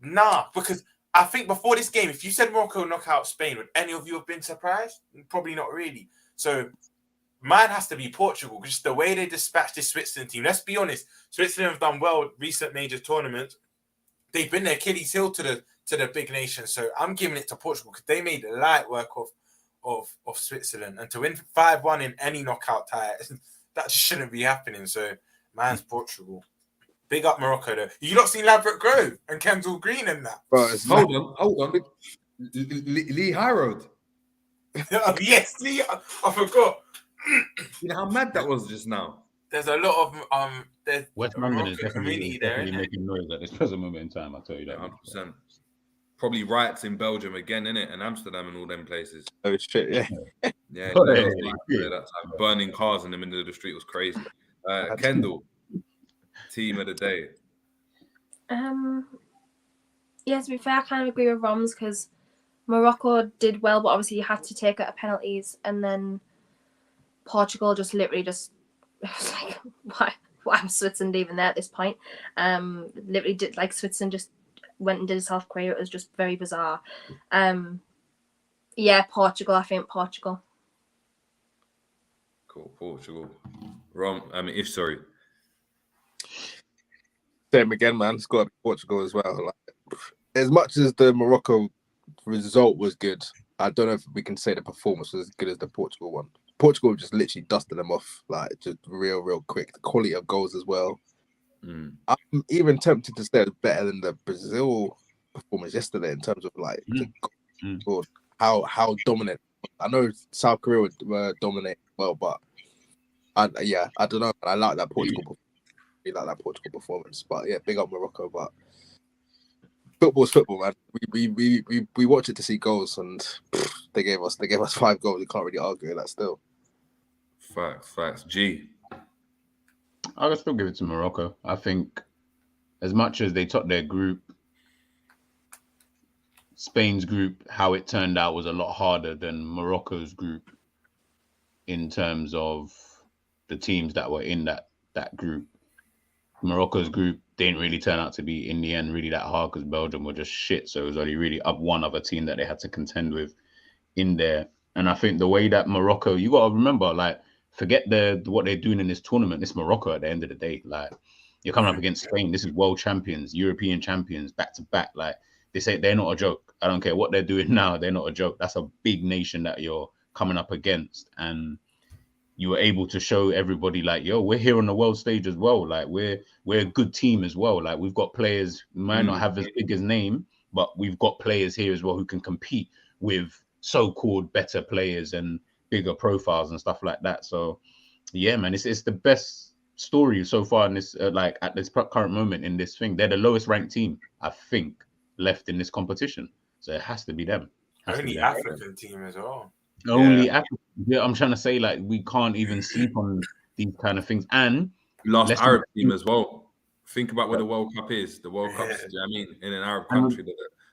Nah, because I think before this game, if you said Morocco knock out Spain, would any of you have been surprised? Probably not really. So mine has to be Portugal. Just the way they dispatched this Switzerland team. Let's be honest. Switzerland have done well recent major tournaments. They've been their Achilles heel to the big nation. So I'm giving it to Portugal because they made light work of Switzerland. And to win 5-1 in any knockout tie, that just shouldn't be happening. So mine's Portugal. Big up Morocco though. You not seen Ladbroke Grove and Kensal Green and that? Hold on. Lee Highroad. Oh, yes, Lee. I forgot. You know how mad that was just now. There's a lot of there's West London is definitely making noise at this present moment in time. I'll tell you that. 100%. Probably riots in Belgium again, innit? And Amsterdam and all them places. Oh shit, yeah. Yeah, that time. Burning cars in the middle of the street was crazy. Kendall, team of the day. Yeah, to be fair, I kind of agree with Romz because Morocco did well, but obviously you had to take out penalties, and then Portugal just literally just it was like why was Switzerland even there at this point? Literally did like Switzerland just went and did a South Korea. It was just very bizarre. Yeah, Portugal. I think Portugal. Cool, Portugal. Sorry. Same again, man. It's got to be Portugal as well. Like, as much as the Morocco result was good, I don't know if we can say the performance was as good as the Portugal one. Portugal just literally dusted them off, like just real quick. The quality of goals as well. I'm even tempted to say it's better than the Brazil performance yesterday in terms of like how dominant. I know South Korea would dominate well, but I don't know. I like that Portugal. Performance, but yeah, big up Morocco. But football's football, man. We watch it to see goals, and they gave us 5 goals. You can't really argue with that still. Facts. G. I'll still give it to Morocco. I think as much as they topped their group, Spain's group, how it turned out was a lot harder than Morocco's group in terms of the teams that were in that group. Morocco's group didn't really turn out to be, in the end, really that hard because Belgium were just shit. So it was only really up one other team that they had to contend with in there. And I think the way that Morocco, you got to remember, like, forget what they're doing in this tournament. It's Morocco at the end of the day. Like, you're coming up against Spain. This is world champions, European champions, back to back. Like, they're not a joke. I don't care what they're doing now. They're not a joke. That's a big nation that you're coming up against. And you were able to show everybody, like, yo, we're here on the world stage as well. Like, we're a good team as well. Like, we've got players, we might not have as big as name, but we've got players here as well who can compete with so-called better players and bigger profiles and stuff like that. So, yeah, man, it's the best story so far in this, like, at this current moment in this thing. They're the lowest ranked team, I think, left in this competition. So it has to be them. Only African team as well. Only African. Yeah, I'm trying to say, like, we can't even sleep on these kind of things. And last Arab team as well. Think about where the World Cup is. The World Cup, I mean, in an Arab country,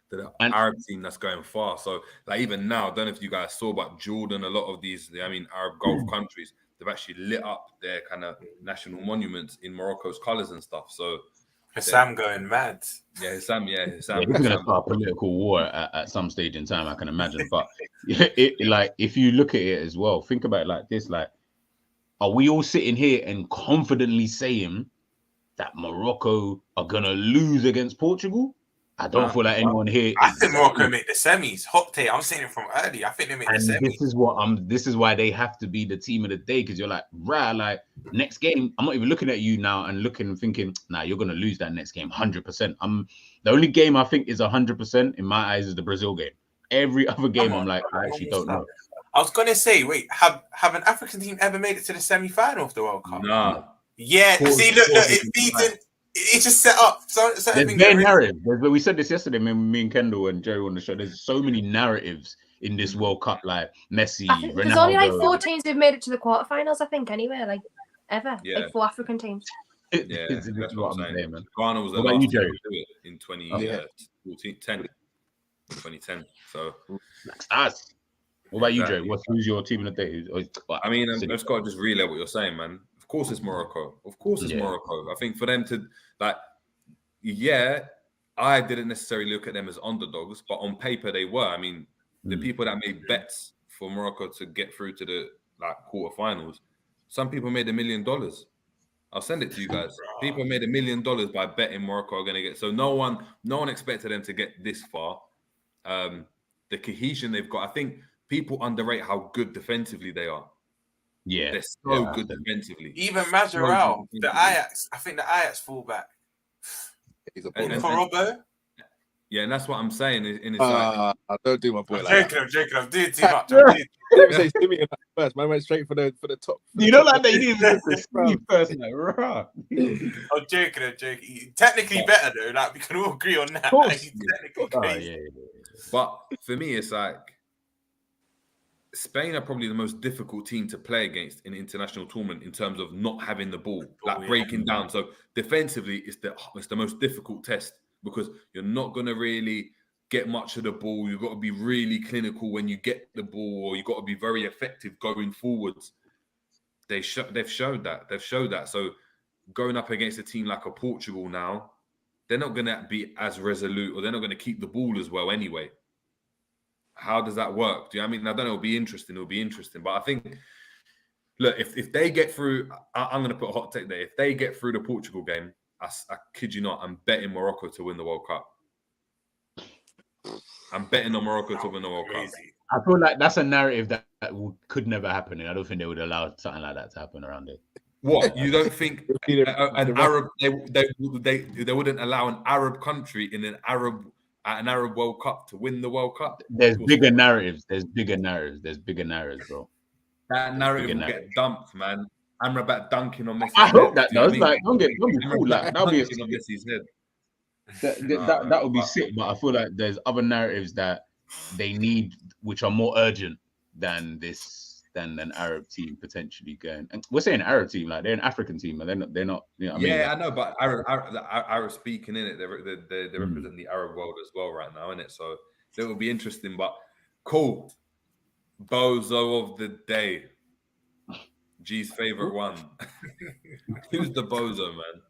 the Arab team that's going far. So, like, even now, I don't know if you guys saw, but Jordan, a lot of these, Arab Gulf countries, they've actually lit up their kind of national monuments in Morocco's colours and stuff. So, Hassam going mad. Yeah, Hassam. This is going to start a political war at some stage in time, I can imagine. But like, if you look at it as well, think about it like this: like, are we all sitting here and confidently saying that Morocco are going to lose against Portugal? I don't feel like anyone here. I think Morocco make the semis. Hot take. I'm saying it from early. I think they make the semis. This is why they have to be the team of the day, because you're like, like, next game, I'm not even looking at you now and thinking, nah, you're gonna lose that next game 100%. The only game I think is 100% in my eyes is the Brazil game. Every other game, I'm like, I actually don't know. I was gonna say, wait, have an African team ever made it to the semi-final of the World Cup? No. Yeah. See, look, it feeds in. It's just set up. There's their narrative. We said this yesterday, me and Kendall and Jerry on the show. There's so many narratives in this World Cup, like Messi, Ronaldo. There's only like 4 teams who've made it to the quarterfinals, I think, anyway, like ever. Yeah. Like 4 African teams. Yeah, that's what I'm saying, man. Ghana was the last team to do it in 2010. So that's us. What about you, Jerry? Who's your team of the day? I mean, I've just got to just relay what you're saying, man. Of course it's Morocco. Morocco. I think for them to, like, I didn't necessarily look at them as underdogs, but on paper they were. I mean, the people that made bets for Morocco to get through to the quarterfinals, some people made $1 million. I'll send it to you guys. People made $1 million by betting Morocco are going to get. So no one expected them to get this far. The cohesion they've got, I think people underrate how good defensively they are. Yeah, they're so good defensively. Even Majoral, the Ajax, I think the Ajax fullback. He's a Robbo. Yeah, and that's what I'm saying. I don't do my boy I'm joking. I'm doing too much. Say Simi in first. Man went straight for the top. You don't like that? You didn't even to Simi first, like, rah. I'm joking. Technically better though. Like, we can all agree on that. Of course. He's technically crazy. Yeah. But for me, it's like Spain are probably the most difficult team to play against in an international tournament in terms of not having the ball, breaking down. So defensively, it's the most difficult test because you're not going to really get much of the ball. You've got to be really clinical when you get the ball, or you've got to be very effective going forwards. They've showed that. So going up against a team like a Portugal now, they're not going to be as resolute, or they're not going to keep the ball as well anyway. How does that work? I don't know. It'll be interesting. But I think, look, if they get through, I'm going to put a hot take there. If they get through the Portugal game, I kid you not, I'm betting Morocco to win the World Cup. I'm betting on Morocco to win the World Cup. I feel like that's a narrative that could never happen. And I don't think they would allow something like that to happen around it. What? You don't think an Arab they wouldn't allow an Arab country in an Arab World Cup to win the World Cup? There's bigger narratives, bro. That narrative will get dumped, man. Amrabat dunking on Messi. I hope that does. Like, don't be cool. Like, that'll be on Messi's head. That would be sick. But I feel like there's other narratives that they need, which are more urgent than an Arab team potentially going. And we're saying Arab team, like they're an African team, and they're not. You know what I mean? I know, but Arab speaking in it, they represent the Arab world as well right now, innit? So that will be interesting. But cool. Bozo of the day. G's favorite one. Who's the bozo, man?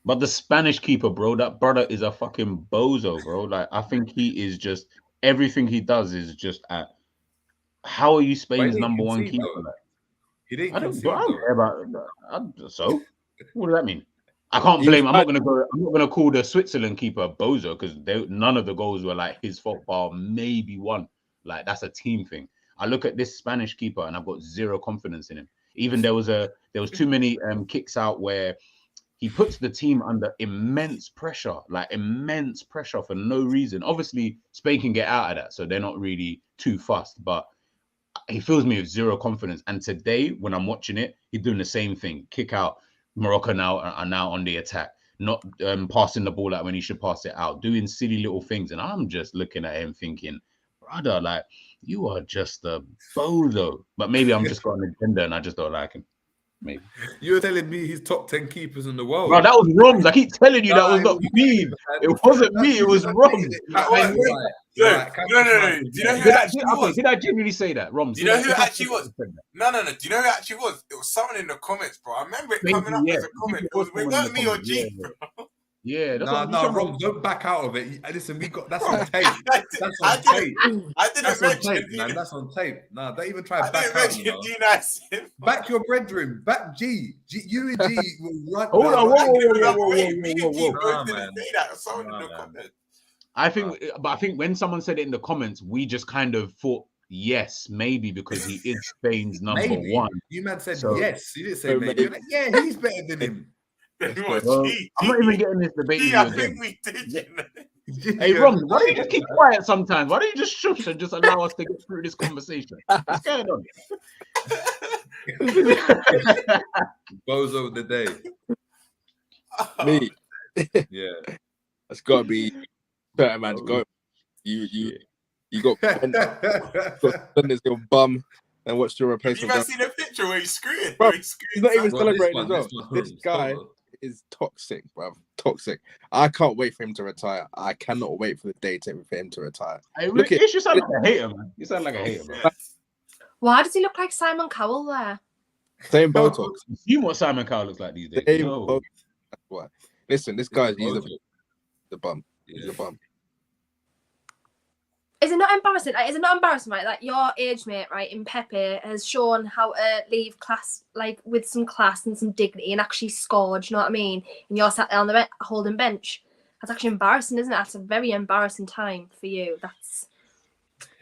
But the Spanish keeper, bro, that brother is a fucking bozo, bro. Like, I think he is just everything he does is just at. How are you Spain's number one keeper? Like? He didn't. I don't care about that. So, what does that mean? I can't blame. I'm not gonna call the Switzerland keeper a bozo because none of the goals were like his fault, bar maybe one. Like that's a team thing. I look at this Spanish keeper and I've got zero confidence in him. Even there was too many kicks out where he puts the team under immense pressure for no reason. Obviously, Spain can get out of that, so they're not really too fussed. But he fills me with zero confidence. And today, when I'm watching it, he's doing the same thing. Kick out. Morocco now are now on the attack, not passing the ball out when he should pass it out, doing silly little things. And I'm just looking at him thinking, brother, like, you are just a bozo. But maybe I'm just got an agenda and I just don't like him. Maybe. You were telling me he's top 10 keepers in the world. Bro, that was Romz. I keep telling you that was not me. It wasn't me. It was Romz. No. Do you know who actually was? Did I genuinely say that, Romz? Do you know who actually was? No. Do you know who actually was? It was someone in the comments, bro. I remember it coming up as a comment. It wasn't me or G, bro. Yeah, that's Romz, don't back out of it. Listen, that's on tape. That's on tape. I didn't mention it, man. That's on tape. Nah, don't even try to back out. Back your brethren. Back G. You and G will run. Hold on, whoa. I think when someone said it in the comments, we just kind of thought, yes, maybe because he is Spain's number one. You man said yes. You didn't say maybe. You're like, yeah, he's better than him. I'm not even getting this debate with you again. Think we did, Hey, Romz, why don't you just keep quiet sometimes? Why don't you just shush and just allow us to get through this conversation? What's going on? Bozo of the day. Me. Yeah. That's got to be better, man. Go. You got send this your bum and watch the replacement. You might see the picture where he's screwing. Bro, he's not even celebrating as well. This guy is toxic, bro. Toxic. I can't wait for him to retire. I cannot wait for the day for him to retire. Hey, Rick, you sound like a hater, man. You sound like a hater, bro. Why does he look like Simon Cowell there? Same Botox. You see what Simon Cowell looks like these days. No. That's why. Listen, this guy, he's a bum. He's a bum. Is it not embarrassing? Is it not embarrassing, right? Like your age mate, right, in Pepe has shown how to leave class like with some class and some dignity and actually scored. Do you know what I mean? And you're sat there on the holding bench. That's actually embarrassing, isn't it? That's a very embarrassing time for you.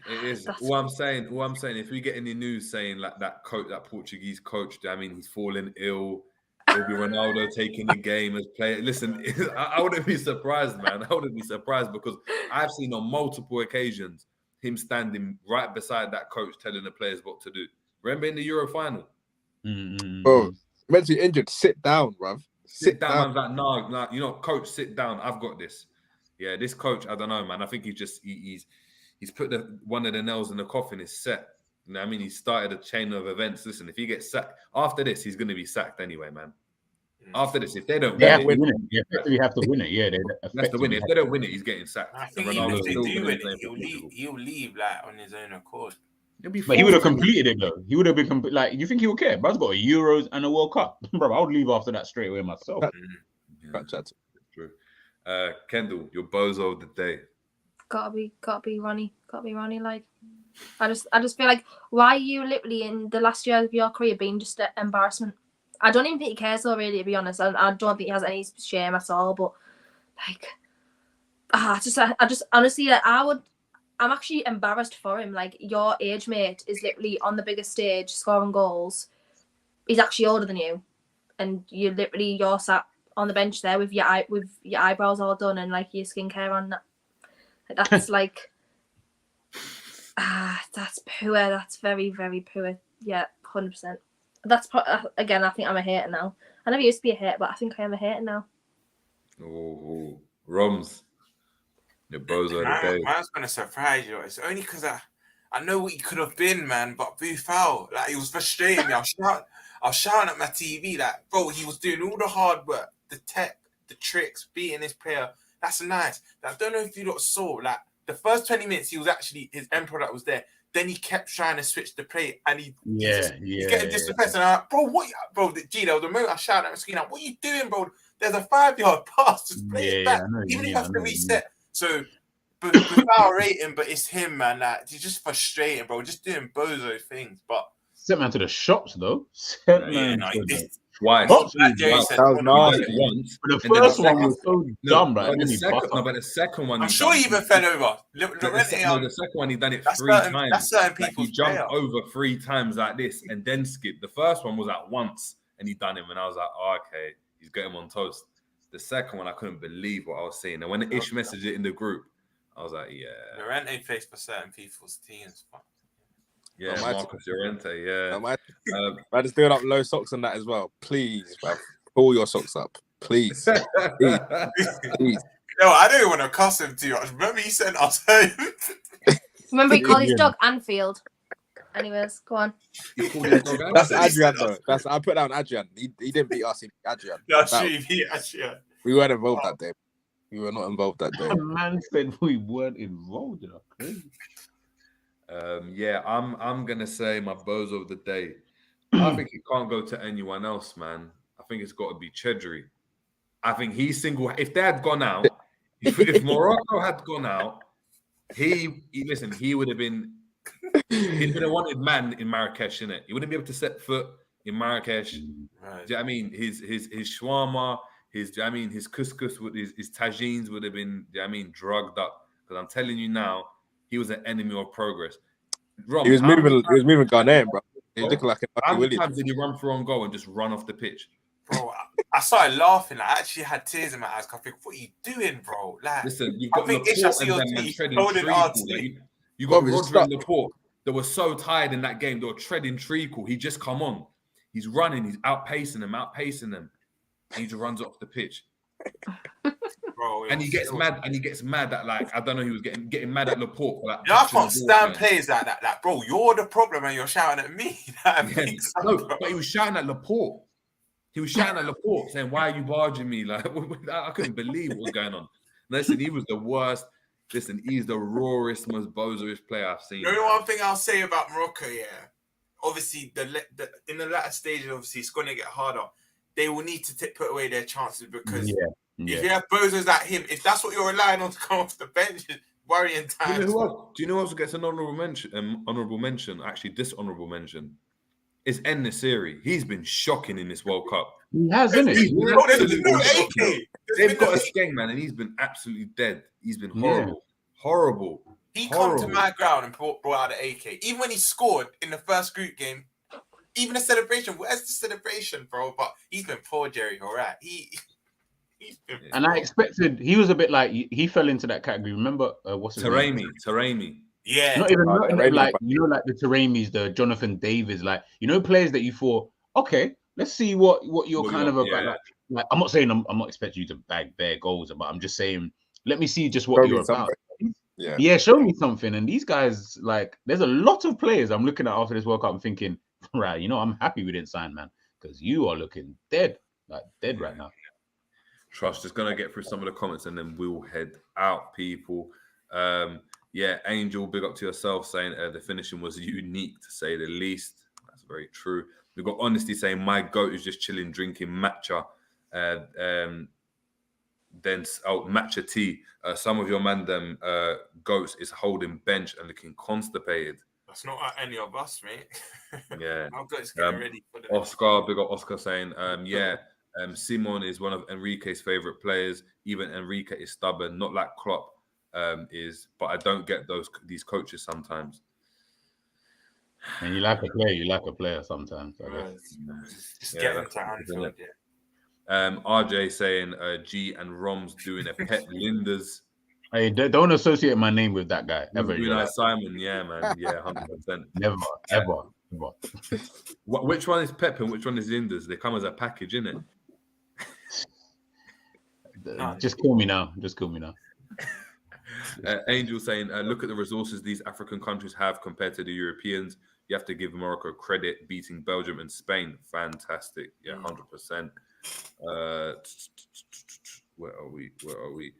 It is. All I'm saying, if we get any news saying like that Portuguese coach, I mean, he's fallen ill. It'll be Ronaldo taking the game as player. Listen, I wouldn't be surprised, man. I wouldn't be surprised because I've seen on multiple occasions him standing right beside that coach telling the players what to do. Remember in the Euro final? Bro, mentally injured. Sit down, bruv. Sit down. Man's like, no, you know, coach, sit down. I've got this. Yeah, this coach, I don't know, man. I think he's put one of the nails in the coffin. Is set. You know what I mean? He started a chain of events. Listen, if he gets sacked after this, he's going to be sacked anyway, man. After this, if they don't win it, we have to win it. Yeah, that's the win. If they don't win it, he's getting sacked. I think even if they do win it, he'll leave like on his own accord. But he would have completed it though. He would have been like, you think he would care? Bro's got a Euros and a World Cup, bro. I would leave after that straight away myself. That's true. Kendall, your bozo of the day. Gotta be Ronnie. Like, I just feel like, why are you literally in the last year of your career being just an embarrassment? I don't even think he cares though, really, to be honest. I don't think he has any shame at all. But like, I just honestly, like, I'm actually embarrassed for him. Like, your age mate is literally on the biggest stage scoring goals. He's actually older than you, and you're sat on the bench there with your eyebrows all done and like your skincare on. That's like, that's poor. That's very, very poor. Yeah, 100%. That's again. I think I'm a hater now. I never used to be a hater, but I think I am a hater now. Oh, Romz, your bozo of the day. Man's gonna surprise you. It's only because I know what he could have been, man. But boo foul, like he was frustrating me. I was shouting at my TV, like, bro, he was doing all the hard work, the tech, the tricks, beating his player. That's nice. I don't know if you lot saw, like, the first 20 minutes, he was actually his end product was there. Then he kept trying to switch the play, and he's getting disrespected. And I'm like, bro, bro? There was a moment I shouted at my screen, like, what are you doing, bro? There's a 5-yard pass, just play it back. Even if you have to reset. So, but without rating, but it's him, man. Like, he's just frustrating, bro. Just doing bozo things, but. Sent man to the shops though. Why? That was nasty. Once, but the first one was so dumb, right? But the second one, I'm sure he even fell over. The second one, he done it 3 times. That's certain people. He jumped over 3 times like this and then skipped. The first one was at once and he done him, and I was like, oh, okay, he's got him on toast. The second one, I couldn't believe what I was seeing. And when Ish messaged it in the group, I was like, yeah. Llorente faced for certain people's teams. Yeah, Marcus Llorente, yeah. I just doing up low socks on that as well. Please, bro. Pull your socks up. Please. Please. No, I don't even want to cuss him too much. Remember he sent us home? Remember he called his dog Anfield. Anyways, go on. That's Adrian though. I put down Adrian. He didn't beat us, he beat Adrian. That's true, he beat Adrian. We weren't involved that day. We were not involved that day. The man said we weren't involved in it. Yeah, I'm gonna say my bozo of the day. I think it can't go to anyone else, man. I think it's got to be Chedri. I think he's single. If they had gone out, if Morocco had gone out, he would have been. He'd been a wanted man in Marrakesh, innit? He wouldn't be able to set foot in Marrakesh. Right. Do you know what I mean? His shawarma, his couscous with his tagines would have been, do you know what I mean, drugged up. Because I'm telling you now, he was an enemy of progress. Romz, he was moving Ghanaian, bro. He looked like a How many times did he run through on goal and just run off the pitch? Bro, I started laughing. I actually had tears in my eyes. I think, what are you doing, bro? Like, listen, you've got Laporte you got Rodri and Laporte that were so tired in that game. They were treading treacle. He just come on. He's running. He's outpacing them. And he just runs off the pitch. Bro, and he gets mad. And he gets mad at, like, I don't know. He was getting mad at Laporte. For, like, I can't stand players like that. Like, bro, you're the problem, and you're shouting at me. But he was shouting at Laporte. He was shouting at Laporte, saying, "Why are you barging me?" Like, I couldn't believe what was going on. Listen, he was the worst. Listen, he's the rawest, most bozoish player I've seen. You know one thing I'll say about Morocco, yeah. Obviously, in the latter stages, obviously, it's going to get harder. They will need to put away their chances because if you have bozos like him, if that's what you're relying on to come off the bench, it's worrying times. Do you know who else gets an honourable mention? Actually, dishonourable mention. It's En-Nesyri. He's been shocking in this World Cup. He has, isn't it? They've got a skeng, man, and he's been absolutely dead. He's been horrible. Horrible. He come to my ground and brought out the AK. Even when he scored in the first group game, even the celebration. Where's the celebration, bro? But he's been poor, Jerry. All right. He's been and I expected he was a bit like he fell into that category. Remember what's his name? Taremi. Yeah. Not like the Taremis, the Jonathan Davids, like players that you thought, okay, let's see what you're kind of about. Yeah. Like, I'm not saying I'm not expecting you to bag bare goals, but I'm just saying let me see just what you're about. Yeah, show me something. And these guys, like, there's a lot of players I'm looking at after this World Cup. I'm thinking, right, I'm happy we didn't sign, man, because you are looking dead right now. Trust, just gonna get through some of the comments and then we'll head out, people. Yeah, Angel, big up to yourself, saying the finishing was unique to say the least. That's very true. We've got Honesty saying my goat is just chilling, drinking matcha. Then matcha tea. Some of your man them goats is holding bench and looking constipated. That's not any of us, mate. Yeah. Our goats getting ready for the Oscar, big up Oscar saying, Simon is one of Enrique's favorite players. Even Enrique is stubborn, not like Klopp is. But I don't get these coaches sometimes. And you like a player sometimes. I guess. Just get them to Anfield, yeah. RJ saying G and Romz doing a pet Linders. Hey, don't associate my name with that guy ever. Simon, yeah, man, yeah, 100%. Never, ever. Which one is Pep and which one is Linders? They come as a package, innit? Just kill me now. Angel saying, look at the resources these African countries have compared to the Europeans. You have to give Morocco credit, beating Belgium and Spain. Fantastic. Yeah, 100%. Where are we?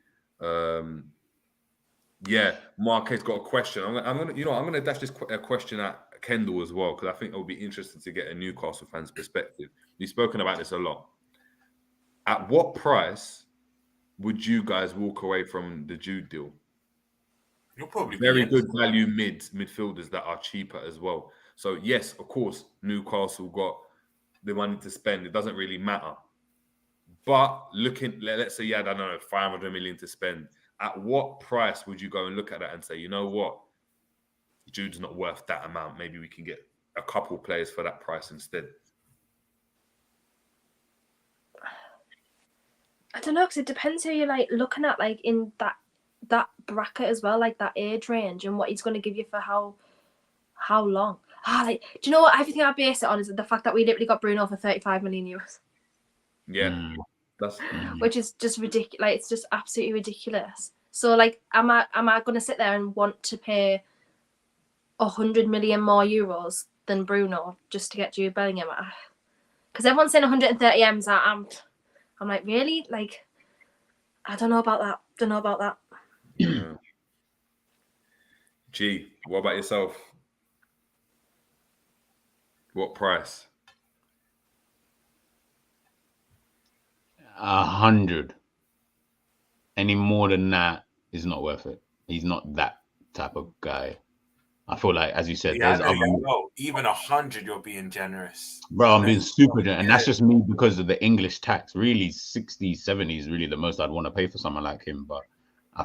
Yeah, Marquez got a question. I'm gonna dash this question at Kendall as well, because I think it will be interesting to get a Newcastle fan's perspective. We've spoken about this a lot. At what price would you guys walk away from the Jude deal? You'll probably Very good value midfielders that are cheaper as well. So yes, of course, Newcastle got the money to spend. It doesn't really matter. But let's say you had, I don't know, 500 million to spend. At what price would you go and look at that and say, you know what, Jude's not worth that amount. Maybe we can get a couple players for that price instead. I don't know, because it depends who you're like looking at, like in that bracket as well, like that age range and what he's going to give you for how long. Do you know what? Everything I base it on is the fact that we literally got Bruno for 35 million euros. Yeah, which is just ridiculous. Like, it's just absolutely ridiculous. So, like, am I going to sit there and want to pay 100 million more euros than Bruno just to get Jude Bellingham? Because everyone's saying 130 M's. I'm like, really? Like, I don't know about that. Yeah. G, what about yourself? What price? 100. Any more than that is not worth it. He's not that type of guy. I feel like, as you said, there's even 100, you're being generous. Bro, I'm being super generous. And that's just me because of the English tax. Really, 60, 70 is really the most I'd want to pay for someone like him. But I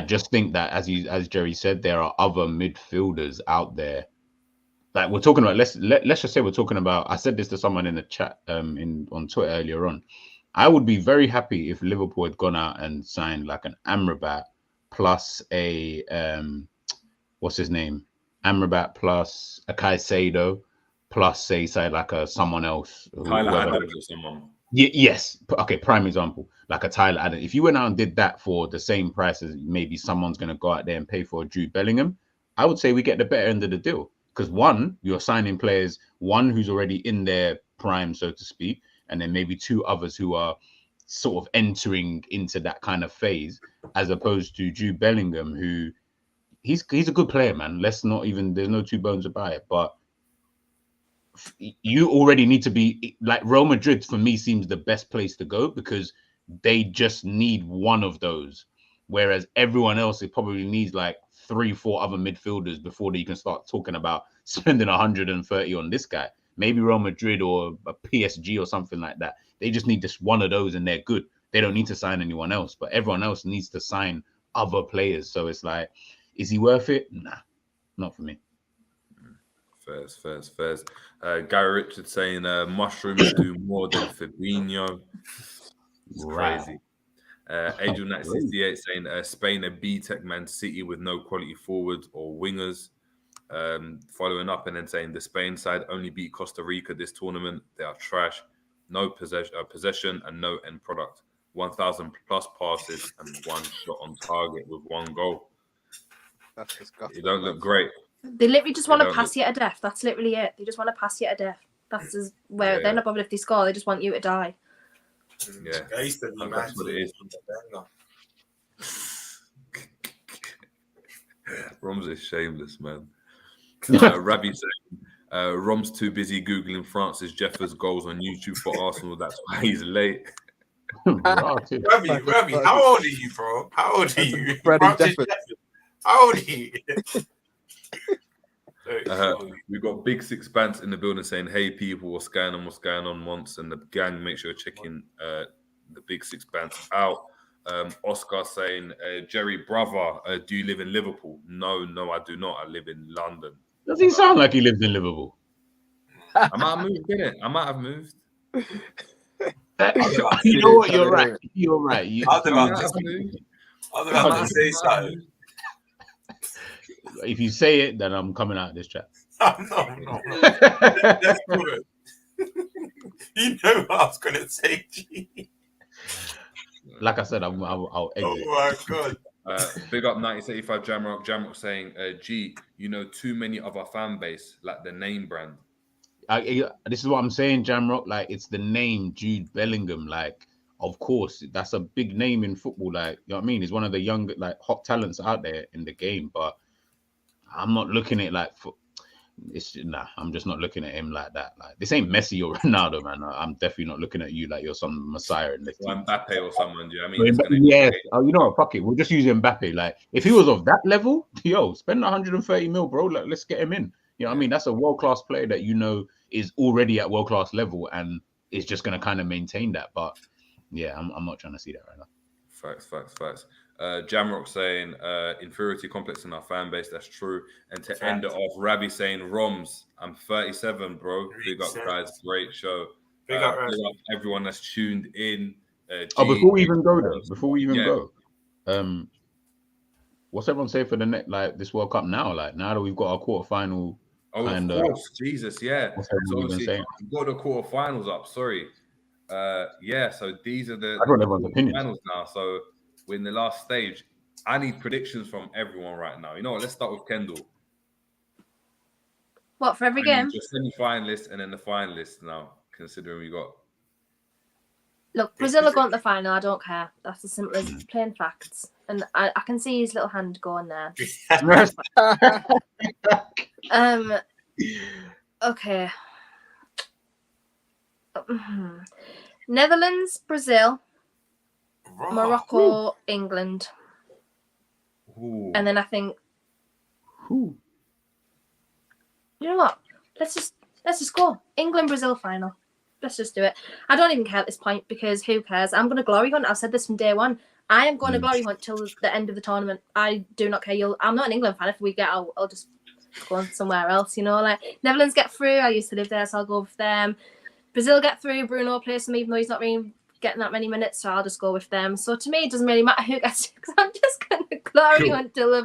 just think that, as Jerry said, there are other midfielders out there. Like, we're talking about, let's just say we're talking about, I said this to someone in the chat on Twitter earlier on. I would be very happy if Liverpool had gone out and signed like an Amrabat plus a what's his name? Amrabat plus a Caicedo plus say like a someone else. Tyler Adams or someone. Yes. Okay, prime example. Like a Tyler Adams. If you went out and did that for the same price as maybe someone's going to go out there and pay for a Jude Bellingham, I would say we get the better end of the deal. Because one, you're signing players, one who's already in their prime, so to speak, and then maybe two others who are sort of entering into that kind of phase, as opposed to Jude Bellingham, who he's a good player, man. There's no two bones about it. But you already need to be like Real Madrid. For me, seems the best place to go because they just need one of those, whereas everyone else, it probably needs like 3-4 other midfielders before you can start talking about spending 130 on this guy. Maybe Real Madrid or a PSG or something like that. They just need just one of those and they're good. They don't need to sign anyone else, but everyone else needs to sign other players. So it's like, is he worth it? Nah, not for me. Fairs. Gary Richards saying mushrooms do more than Fabinho. It's crazy. Angel Nat 68 saying Spain a B-Tech Man City with no quality forwards or wingers. Following up and then saying the Spain side only beat Costa Rica this tournament. They are trash. No possession and no end product. 1,000 plus passes and one shot on target with one goal. That's disgusting. You don't look great. They literally just want to pass you to death. That's literally it. They just want to pass you to death. That's where they're not bothered if they score. They just want you to die. Yeah, that's what it is. Romz is shameless, man. Ravi saying Romz too busy googling Francis Jeffers goals on YouTube for Arsenal. That's why he's late. Ravi, how old are you, bro? How old are you? How old are you? We've got Big Six Bants in the building saying, "Hey people, what's going on once?" And the gang, make sure you're checking the Big Six Bants out. Oscar saying, "Jerry, brother, do you live in Liverpool?" No, I do not. I live in London. Does he sound like he lives in Liverpool? I might have moved, innit? I might have moved. You know what? You're right. You're right. I was about to say something. If you say it, then I'm coming out of this chat. No. That's good. You know what I was going to say, G. Like I said, I'll exit. Oh my God. Big up 9085 Jamrock saying, G, you know too many of our fan base, like the name brand. This is what I'm saying, Jamrock. Like, it's the name Jude Bellingham. Like, of course, that's a big name in football. Like, you know what I mean? He's one of the young, like, hot talents out there in the game. But I'm not looking at it like I'm just not looking at him like that. Like, this ain't Messi or Ronaldo, man. I'm definitely not looking at you like you're some messiah in the team. Mbappe or someone, do you know what I mean? Yeah. Oh, you know what? Fuck it. We'll just use Mbappe. Like, if he was of that level, yo, spend 130 mil, bro. Like, let's get him in. You know what I mean? That's a world-class player that you know is already at world-class level and is just going to kind of maintain that. But yeah, I'm not trying to see that right now. Facts. Jamrock saying inferiority complex in our fan base. That's true. And to end it off, Ravi saying Romz, I'm 37, bro. Big up, guys. Great show. Big up everyone that's tuned in. Before we even go, what's everyone say for the next, like, this World Cup now? Like, now that we've got our quarterfinal. Oh, of course, Jesus, yeah. So obviously, we've got the quarterfinals up. Sorry. Yeah, so these are the finals now. So we're in the last stage. I need predictions from everyone right now. You know what? Let's start with Kendall. What, for every game? Just semi-finalists and then the finalists now, considering we got. Look, Brazil are going to the final. I don't care. That's as simple as plain facts. And I can see his little hand going there. Okay. Netherlands, Brazil, Morocco, England. Ooh. And then I think, you know what? Let's just go England, Brazil final. Let's just do it. I don't even care at this point because who cares? I'm going to glory hunt. I've said this from day one. I am going to glory hunt till the end of the tournament. I do not care. I'm not an England fan. If we get out, I'll just go on somewhere else. You know, like Netherlands get through. I used to live there, so I'll go with them. Brazil get through. Bruno plays them, even though he's not really getting that many minutes, so I'll just go with them. So to me, it doesn't really matter who gets it because I'm just going to glory until the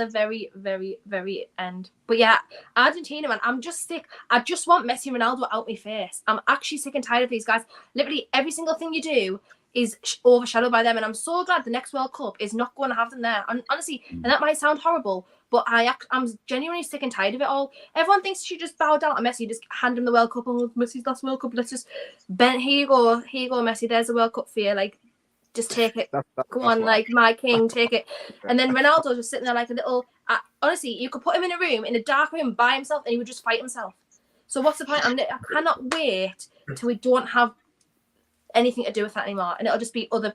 very, very, very end. But yeah, Argentina, man, I'm just sick. I just want Messi and Ronaldo out my face. I'm actually sick and tired of these guys. Literally, every single thing you do is overshadowed by them, and I'm so glad the next World Cup is not going to have them there. And honestly, and that might sound horrible, but I'm genuinely sick and tired of it all. Everyone thinks you just bow down to Messi, just hand him the World Cup. Oh, Messi's last World Cup. Let's just here you go, Messi. There's a World Cup for you. Like, just take it. Go on, like my king, take it. And then Ronaldo just sitting there like a little. Honestly, you could put him in a room, in a dark room by himself, and he would just fight himself. So what's the point? I cannot wait till we don't have anything to do with that anymore, and it'll just be other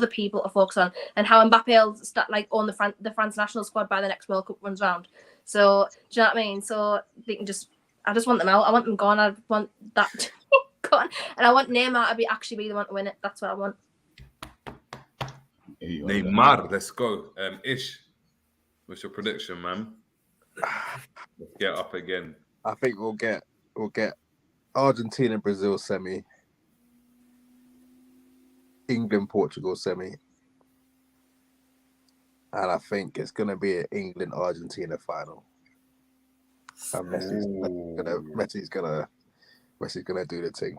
people to focus on, and how Mbappe will start like on the France national squad by the next World Cup runs round. So do you know what I mean? So they can I just want them out. I want them gone. I want that gone, and I want Neymar to actually be the one to win it. That's what I want. Neymar, let's go. Ish, what's your prediction, man? Let's get up again. I think we'll get Argentina, Brazil semi. England, Portugal semi, and I think it's going to be an England, Argentina final. And Messi's gonna do the thing.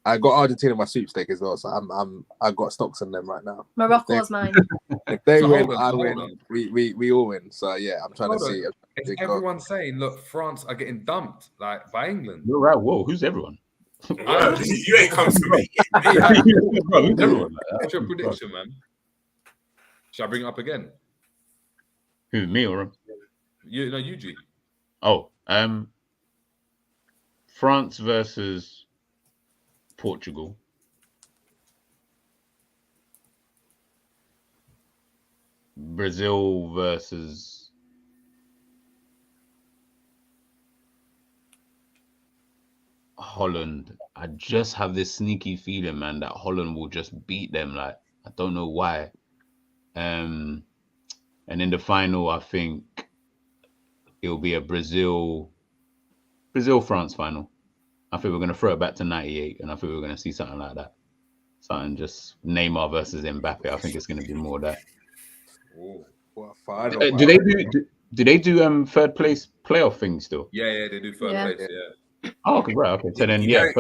I got Argentina in my sweepstake as well, so I got stocks on them right now. Morocco's mine. If they win, I win. We all win. So yeah, I'm trying to see. Everyone's saying, look, France are getting dumped like by England. You're right. Whoa, who's everyone? You ain't come to me. What's your prediction, man? Shall I bring it up again? Who, me or him? You, G. Oh, France versus Portugal. Brazil versus Holland. I just have this sneaky feeling, man, that Holland will just beat them. Like, I don't know why. And in the final, I think it'll be a Brazil-France final. I think we're going to throw it back to 98, and I think we're going to see something like that. Something just Neymar versus Mbappe. I think it's going to be more that. Ooh, what a final. Do they do third place playoff thing still? Yeah, they do third place, yeah. Oh, okay, right, okay. So then, yeah,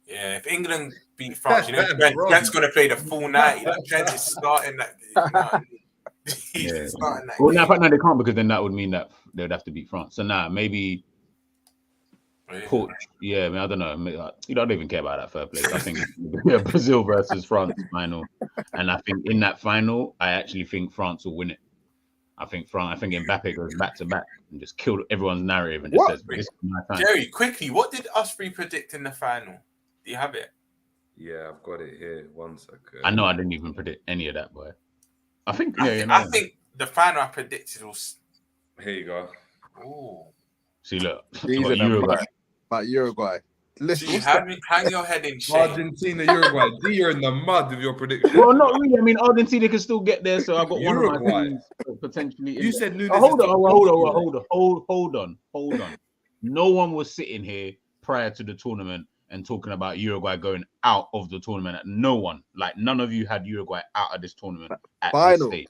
if England beat France, Trent's going to play the full 90. Trent is starting that. He's starting that. Well, no, they can't, because then that would mean that they would have to beat France. So maybe Yeah, I mean, I don't know. I mean, I don't even care about that third place. I think Brazil versus France final, and I think in that final, I actually think France will win it. I think Mbappe goes back to back and just killed everyone's narrative and just says, "This is my time." Jerry, quickly, what did us three predict in the final? Do you have it? Yeah, I've got it here. 1 second. I know I didn't even predict any of that, boy. I think the final I predicted was. Here you go. Oh. See, look, Uruguay. But Uruguay. Listen, hang your head in shame. Argentina, Uruguay. D, you're in the mud with your prediction. Well, not really. I mean, Argentina can still get there, so I've got Uruguay. one of my teams potentially. You said Nunes. Hold on. No one was sitting here prior to the tournament and talking about Uruguay going out of the tournament. No one, like none of you had Uruguay out of this tournament at this stage.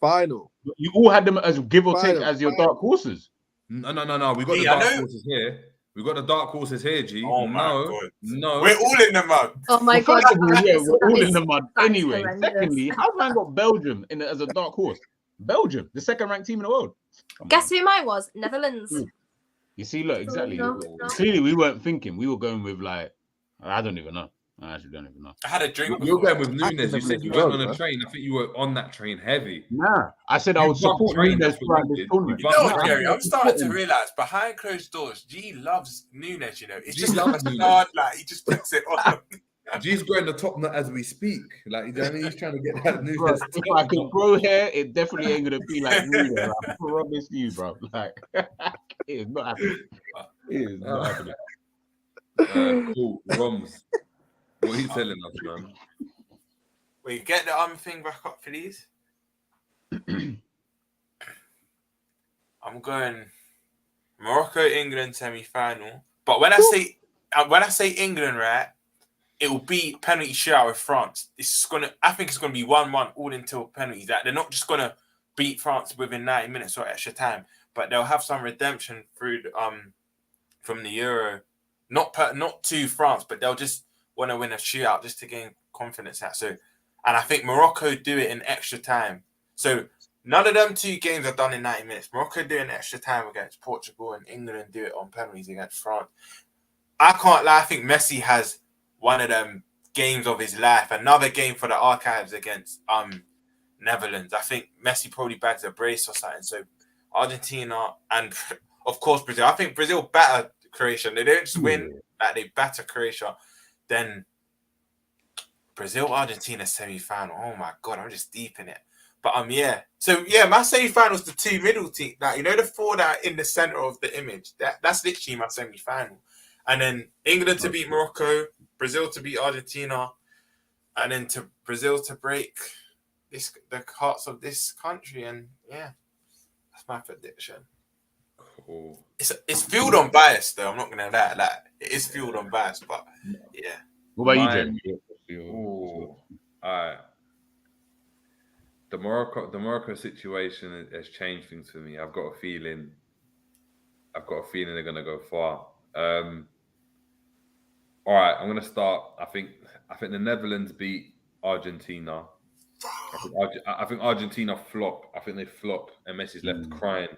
Final. You all had them as give or take as your dark horses. No. We got the dark horses here. We got the dark horses here, G. Oh my God. No. We're all in the mud. Oh my God. Yeah, we're all in the mud anyway. Secondly, how's man got Belgium as a dark horse? Belgium, the second ranked team in the world. Guess who mine was? Netherlands. You see, look, exactly. No. Clearly, we weren't thinking. We were going with like, I don't even know. I actually don't even know. I had a drink. You're going with Nunes. You said you went on a train. I think you were on that train heavy. Nah, I said I would support Nunes throughout this tournament. You know, Jerry, I'm starting to realize behind closed doors, G loves Nunes. You know, it's just like he just puts it on. G's growing the top knot as we speak. Like, you know what I mean? He's trying to get that Nunes. Bro, if I can grow hair, it definitely ain't gonna be like Nunes. I promise you, bro. Like, it is not happening. It is not happening. Cool, Romz. What are you telling us, man? Wait, get the thing back up, please. I'm going Morocco, England semi-final. But when I say England, right, it will be penalty shootout with France. I think it's gonna be 1-1 all until penalties. Like, they're not just gonna beat France within 90 minutes or extra time, but they'll have some redemption through from the Euro. Not to France, but they'll just want to win a shootout just to gain confidence. And I think Morocco do it in extra time. So none of them two games are done in 90 minutes. Morocco do it in extra time against Portugal, and England do it on penalties against France. I can't lie. I think Messi has one of them games of his life. Another game for the archives against Netherlands. I think Messi probably bags a brace or something. So Argentina and of course Brazil. I think Brazil batter Croatia. They don't just win, like they batter Croatia. Then Brazil, Argentina semi-final. Oh my God, I'm just deep in it. But yeah. So yeah, my semi-finals, the two middle teams. Like, you know, the four that are in the center of the image. That's literally my semi-final. And then England to beat Morocco, Brazil to beat Argentina, and then to Brazil to break the hearts of this country. And yeah, that's my prediction. Cool. It's fueled on bias, though. I'm not gonna lie. Like, it is fueled on bias, but yeah. What about you, Jim? All right. The Morocco situation has changed things for me. I've got a feeling they're gonna go far. All right, I'm gonna start. I think the Netherlands beat Argentina. I think Argentina flop. I think they flop, and Messi's left crying.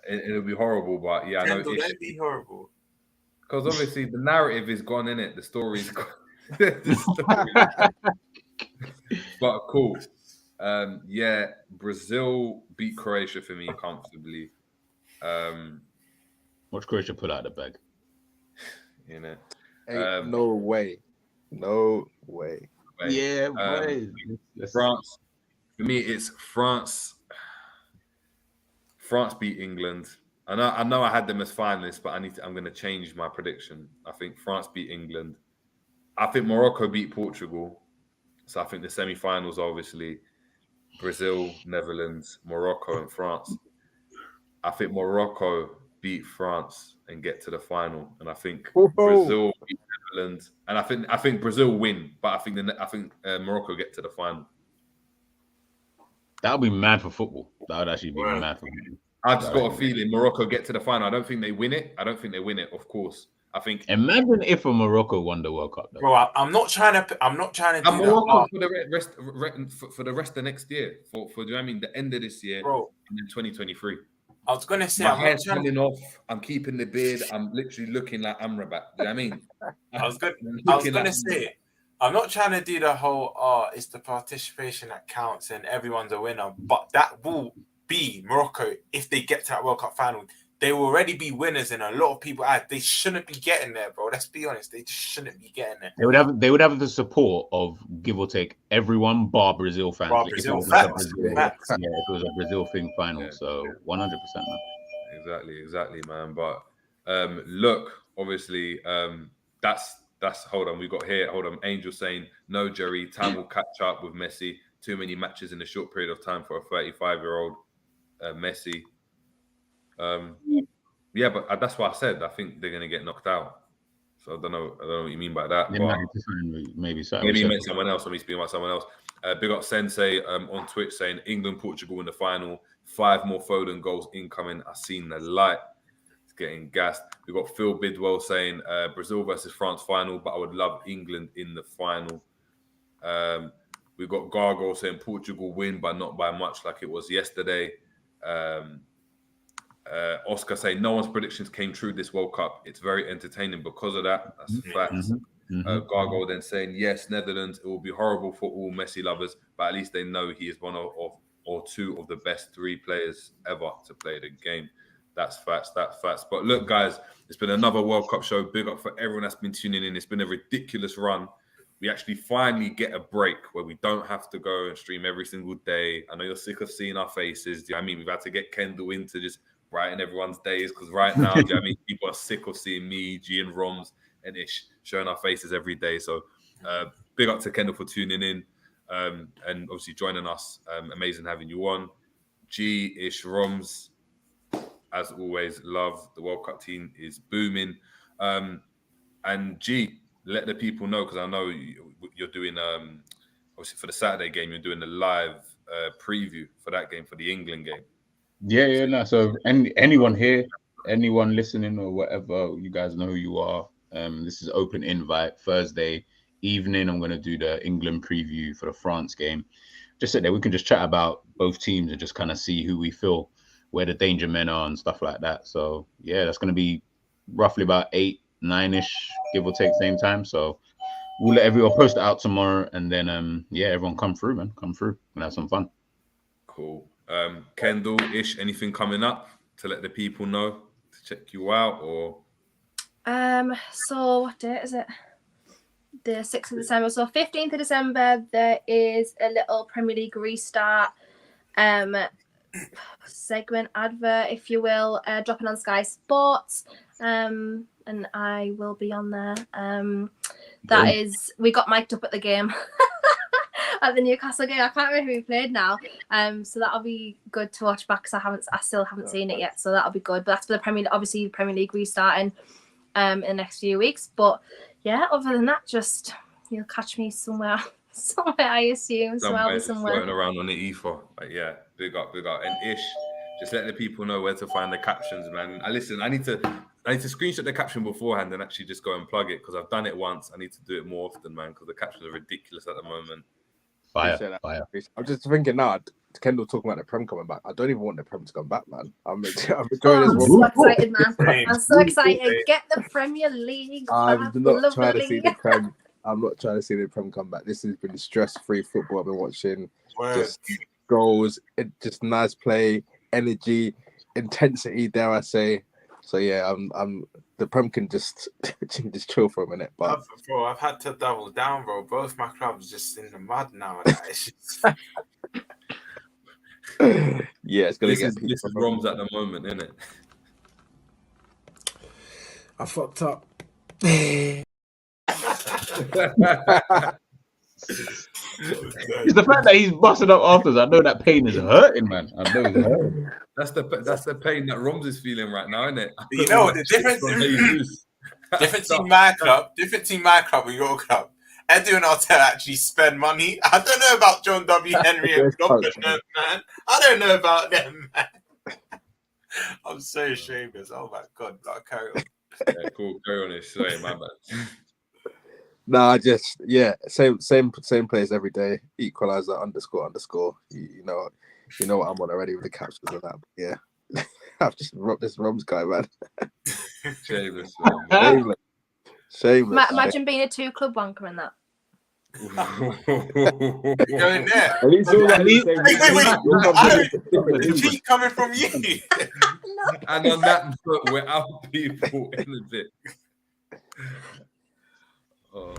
It'll be horrible, but yeah, I know it'll be horrible. Because obviously the narrative is gone, in it. The story's gone. But cool. Yeah, Brazil beat Croatia for me comfortably. Watch Croatia pull out the bag. You know. No way. Yeah, boy. France. For me, it's France. France beat England. I know I had them as finalists, but I'm going to change my prediction. I think France beat England. I think Morocco beat Portugal. So I think the semi-finals are obviously Brazil, Netherlands, Morocco, and France. I think Morocco beat France and get to the final, and I think Brazil beat Netherlands, and I think Brazil win, but I think Morocco get to the final. That would be mad for football. That would actually be mad for football. I've just got a feeling Morocco get to the final. I don't think they win it. Of course. I think. Imagine if Morocco won the World Cup, though. Bro, I'm not trying to. Do Morocco for the rest of next year. For do you know what I mean? The end of this year, bro, and then 2023. I was gonna say, My I'm not hair's trying. coming off. I'm keeping the beard. I'm literally looking like Amrabat. Do you know what I mean? I was Looking gonna like say, I'm not trying to do the whole it's the participation that counts and everyone's a winner, but that will be Morocco if they get to that World Cup final. They will already be winners, and a lot of people they shouldn't be getting there, bro. Let's be honest, they just shouldn't be getting there. They would have the support of, give or take, everyone bar Brazil fans. Bar If Brazil it was a fans. Brazil- Facts. yeah, if it was a Brazil thing final. Yeah. So 100%, man. Exactly, man. But look, obviously, that's hold on. We got here. Hold on, Angel saying no, Jerry. Time will catch up with Messi. Too many matches in a short period of time for a 35-year-old Messi. Yeah, but that's what I said. I think they're gonna get knocked out. So I don't know what you mean by that. Maybe Maybe you meant someone else. Or me speaking about someone else. Big up Sensei on Twitch saying England, Portugal in the final. 5 more Foden goals incoming. I seen the light. It's getting gassed. We got Phil Bidwell saying Brazil versus France final, but I would love England in the final. We've got Gargoyle saying Portugal win, but not by much like it was yesterday. Oscar saying no one's predictions came true this World Cup. It's very entertaining because of that. That's facts. Gargoyle then saying yes, Netherlands. It will be horrible for all Messi lovers, but at least they know he is one of or two of the best 3 players ever to play the game. That's facts. But look, guys, it's been another World Cup show. Big up for everyone that's been tuning in. It's been a ridiculous run. We actually finally get a break where we don't have to go and stream every single day. I know you're sick of seeing our faces. Do you know what I mean? We've had to get Kendall in to just brighten everyone's days because right now, do you know what I mean? People are sick of seeing me, G and Romz and Ish showing our faces every day. So big up to Kendall for tuning in and obviously joining us. Amazing having you on. G, Ish, Romz, as always, love. The World Cup team is booming. And G, let the people know, because I know you're doing, obviously for the Saturday game, you're doing the live preview for that game, for the England game. Yeah, no. So anyone here, anyone listening or whatever, you guys know who you are. This is open invite. Thursday evening, I'm going to do the England preview for the France game. Just sit there. We can just chat about both teams and just kind of see who we feel, where the danger men are and stuff like that. So, yeah, that's going to be roughly about 8, 9-ish, give or take, same time. So we'll let everyone post it out tomorrow. And then, yeah, everyone come through, man. Come through and have some fun. Cool. Kendall, Ish, anything coming up to let the people know to check you out? Or so what date is it? The 6th of December. So 15th of December, there is a little Premier League restart segment advert, if you will, dropping on Sky Sports. And I will be on there. That is, we got mic'd up at the game. At the Newcastle game. I can't remember who we played now. So that'll be good to watch back because I still haven't seen it yet. So that'll be good. But that's for the Premier League restarting in the next few weeks. But yeah, other than that, just you'll catch me somewhere I assume. So I'll be somewhere. Floating around on the ether. But yeah, big up. And Ish, just let the people know where to find the captions, man. I need to screenshot the caption beforehand and actually just go and plug it because I've done it once. I need to do it more often, man, because the captions are ridiculous at the moment. Fire. I'm just thinking now, Kendall talking about the Prem coming back. I don't even want the Prem to come back, man. I'm enjoying this. I'm so excited, man. I'm so excited. Get the Premier League. I'm not trying to see the Prem. I'm not trying to see the Prem come back. This has been stress-free football I've been watching. Just goals, just nice play, energy, intensity, dare I say. So yeah, I'm the Prem can just chill for a minute. But bro, I've had to double down, bro. Both my clubs just in the mud now. Yeah, it's gonna This is Romz at the moment, isn't it? I fucked up. It's the fact that he's busted up afterwards. I know that pain is hurting, man. I know it's hurting. That's the pain that Romz is feeling right now, isn't it? You know the difference. Different team, my club. Different team, my club. And your club. Edu and Arteta actually spend money. I don't know about John W. Henry and Kloppzone, man. I don't know about them, man. I'm so shameless. Oh my god, like, carry on. Yeah, cool. Carry on. Sorry, my bad. Nah, just same players every day. Equalizer __. You know what I'm on already with the captions and that. But yeah. I've just robbed this Romz guy, man. Shameless, man. Shameless. Imagine being a 2-club wanker in that. Going there. At least all that Wait. The cheat coming from you. And on that note, we're out, people, in a bit. Oh.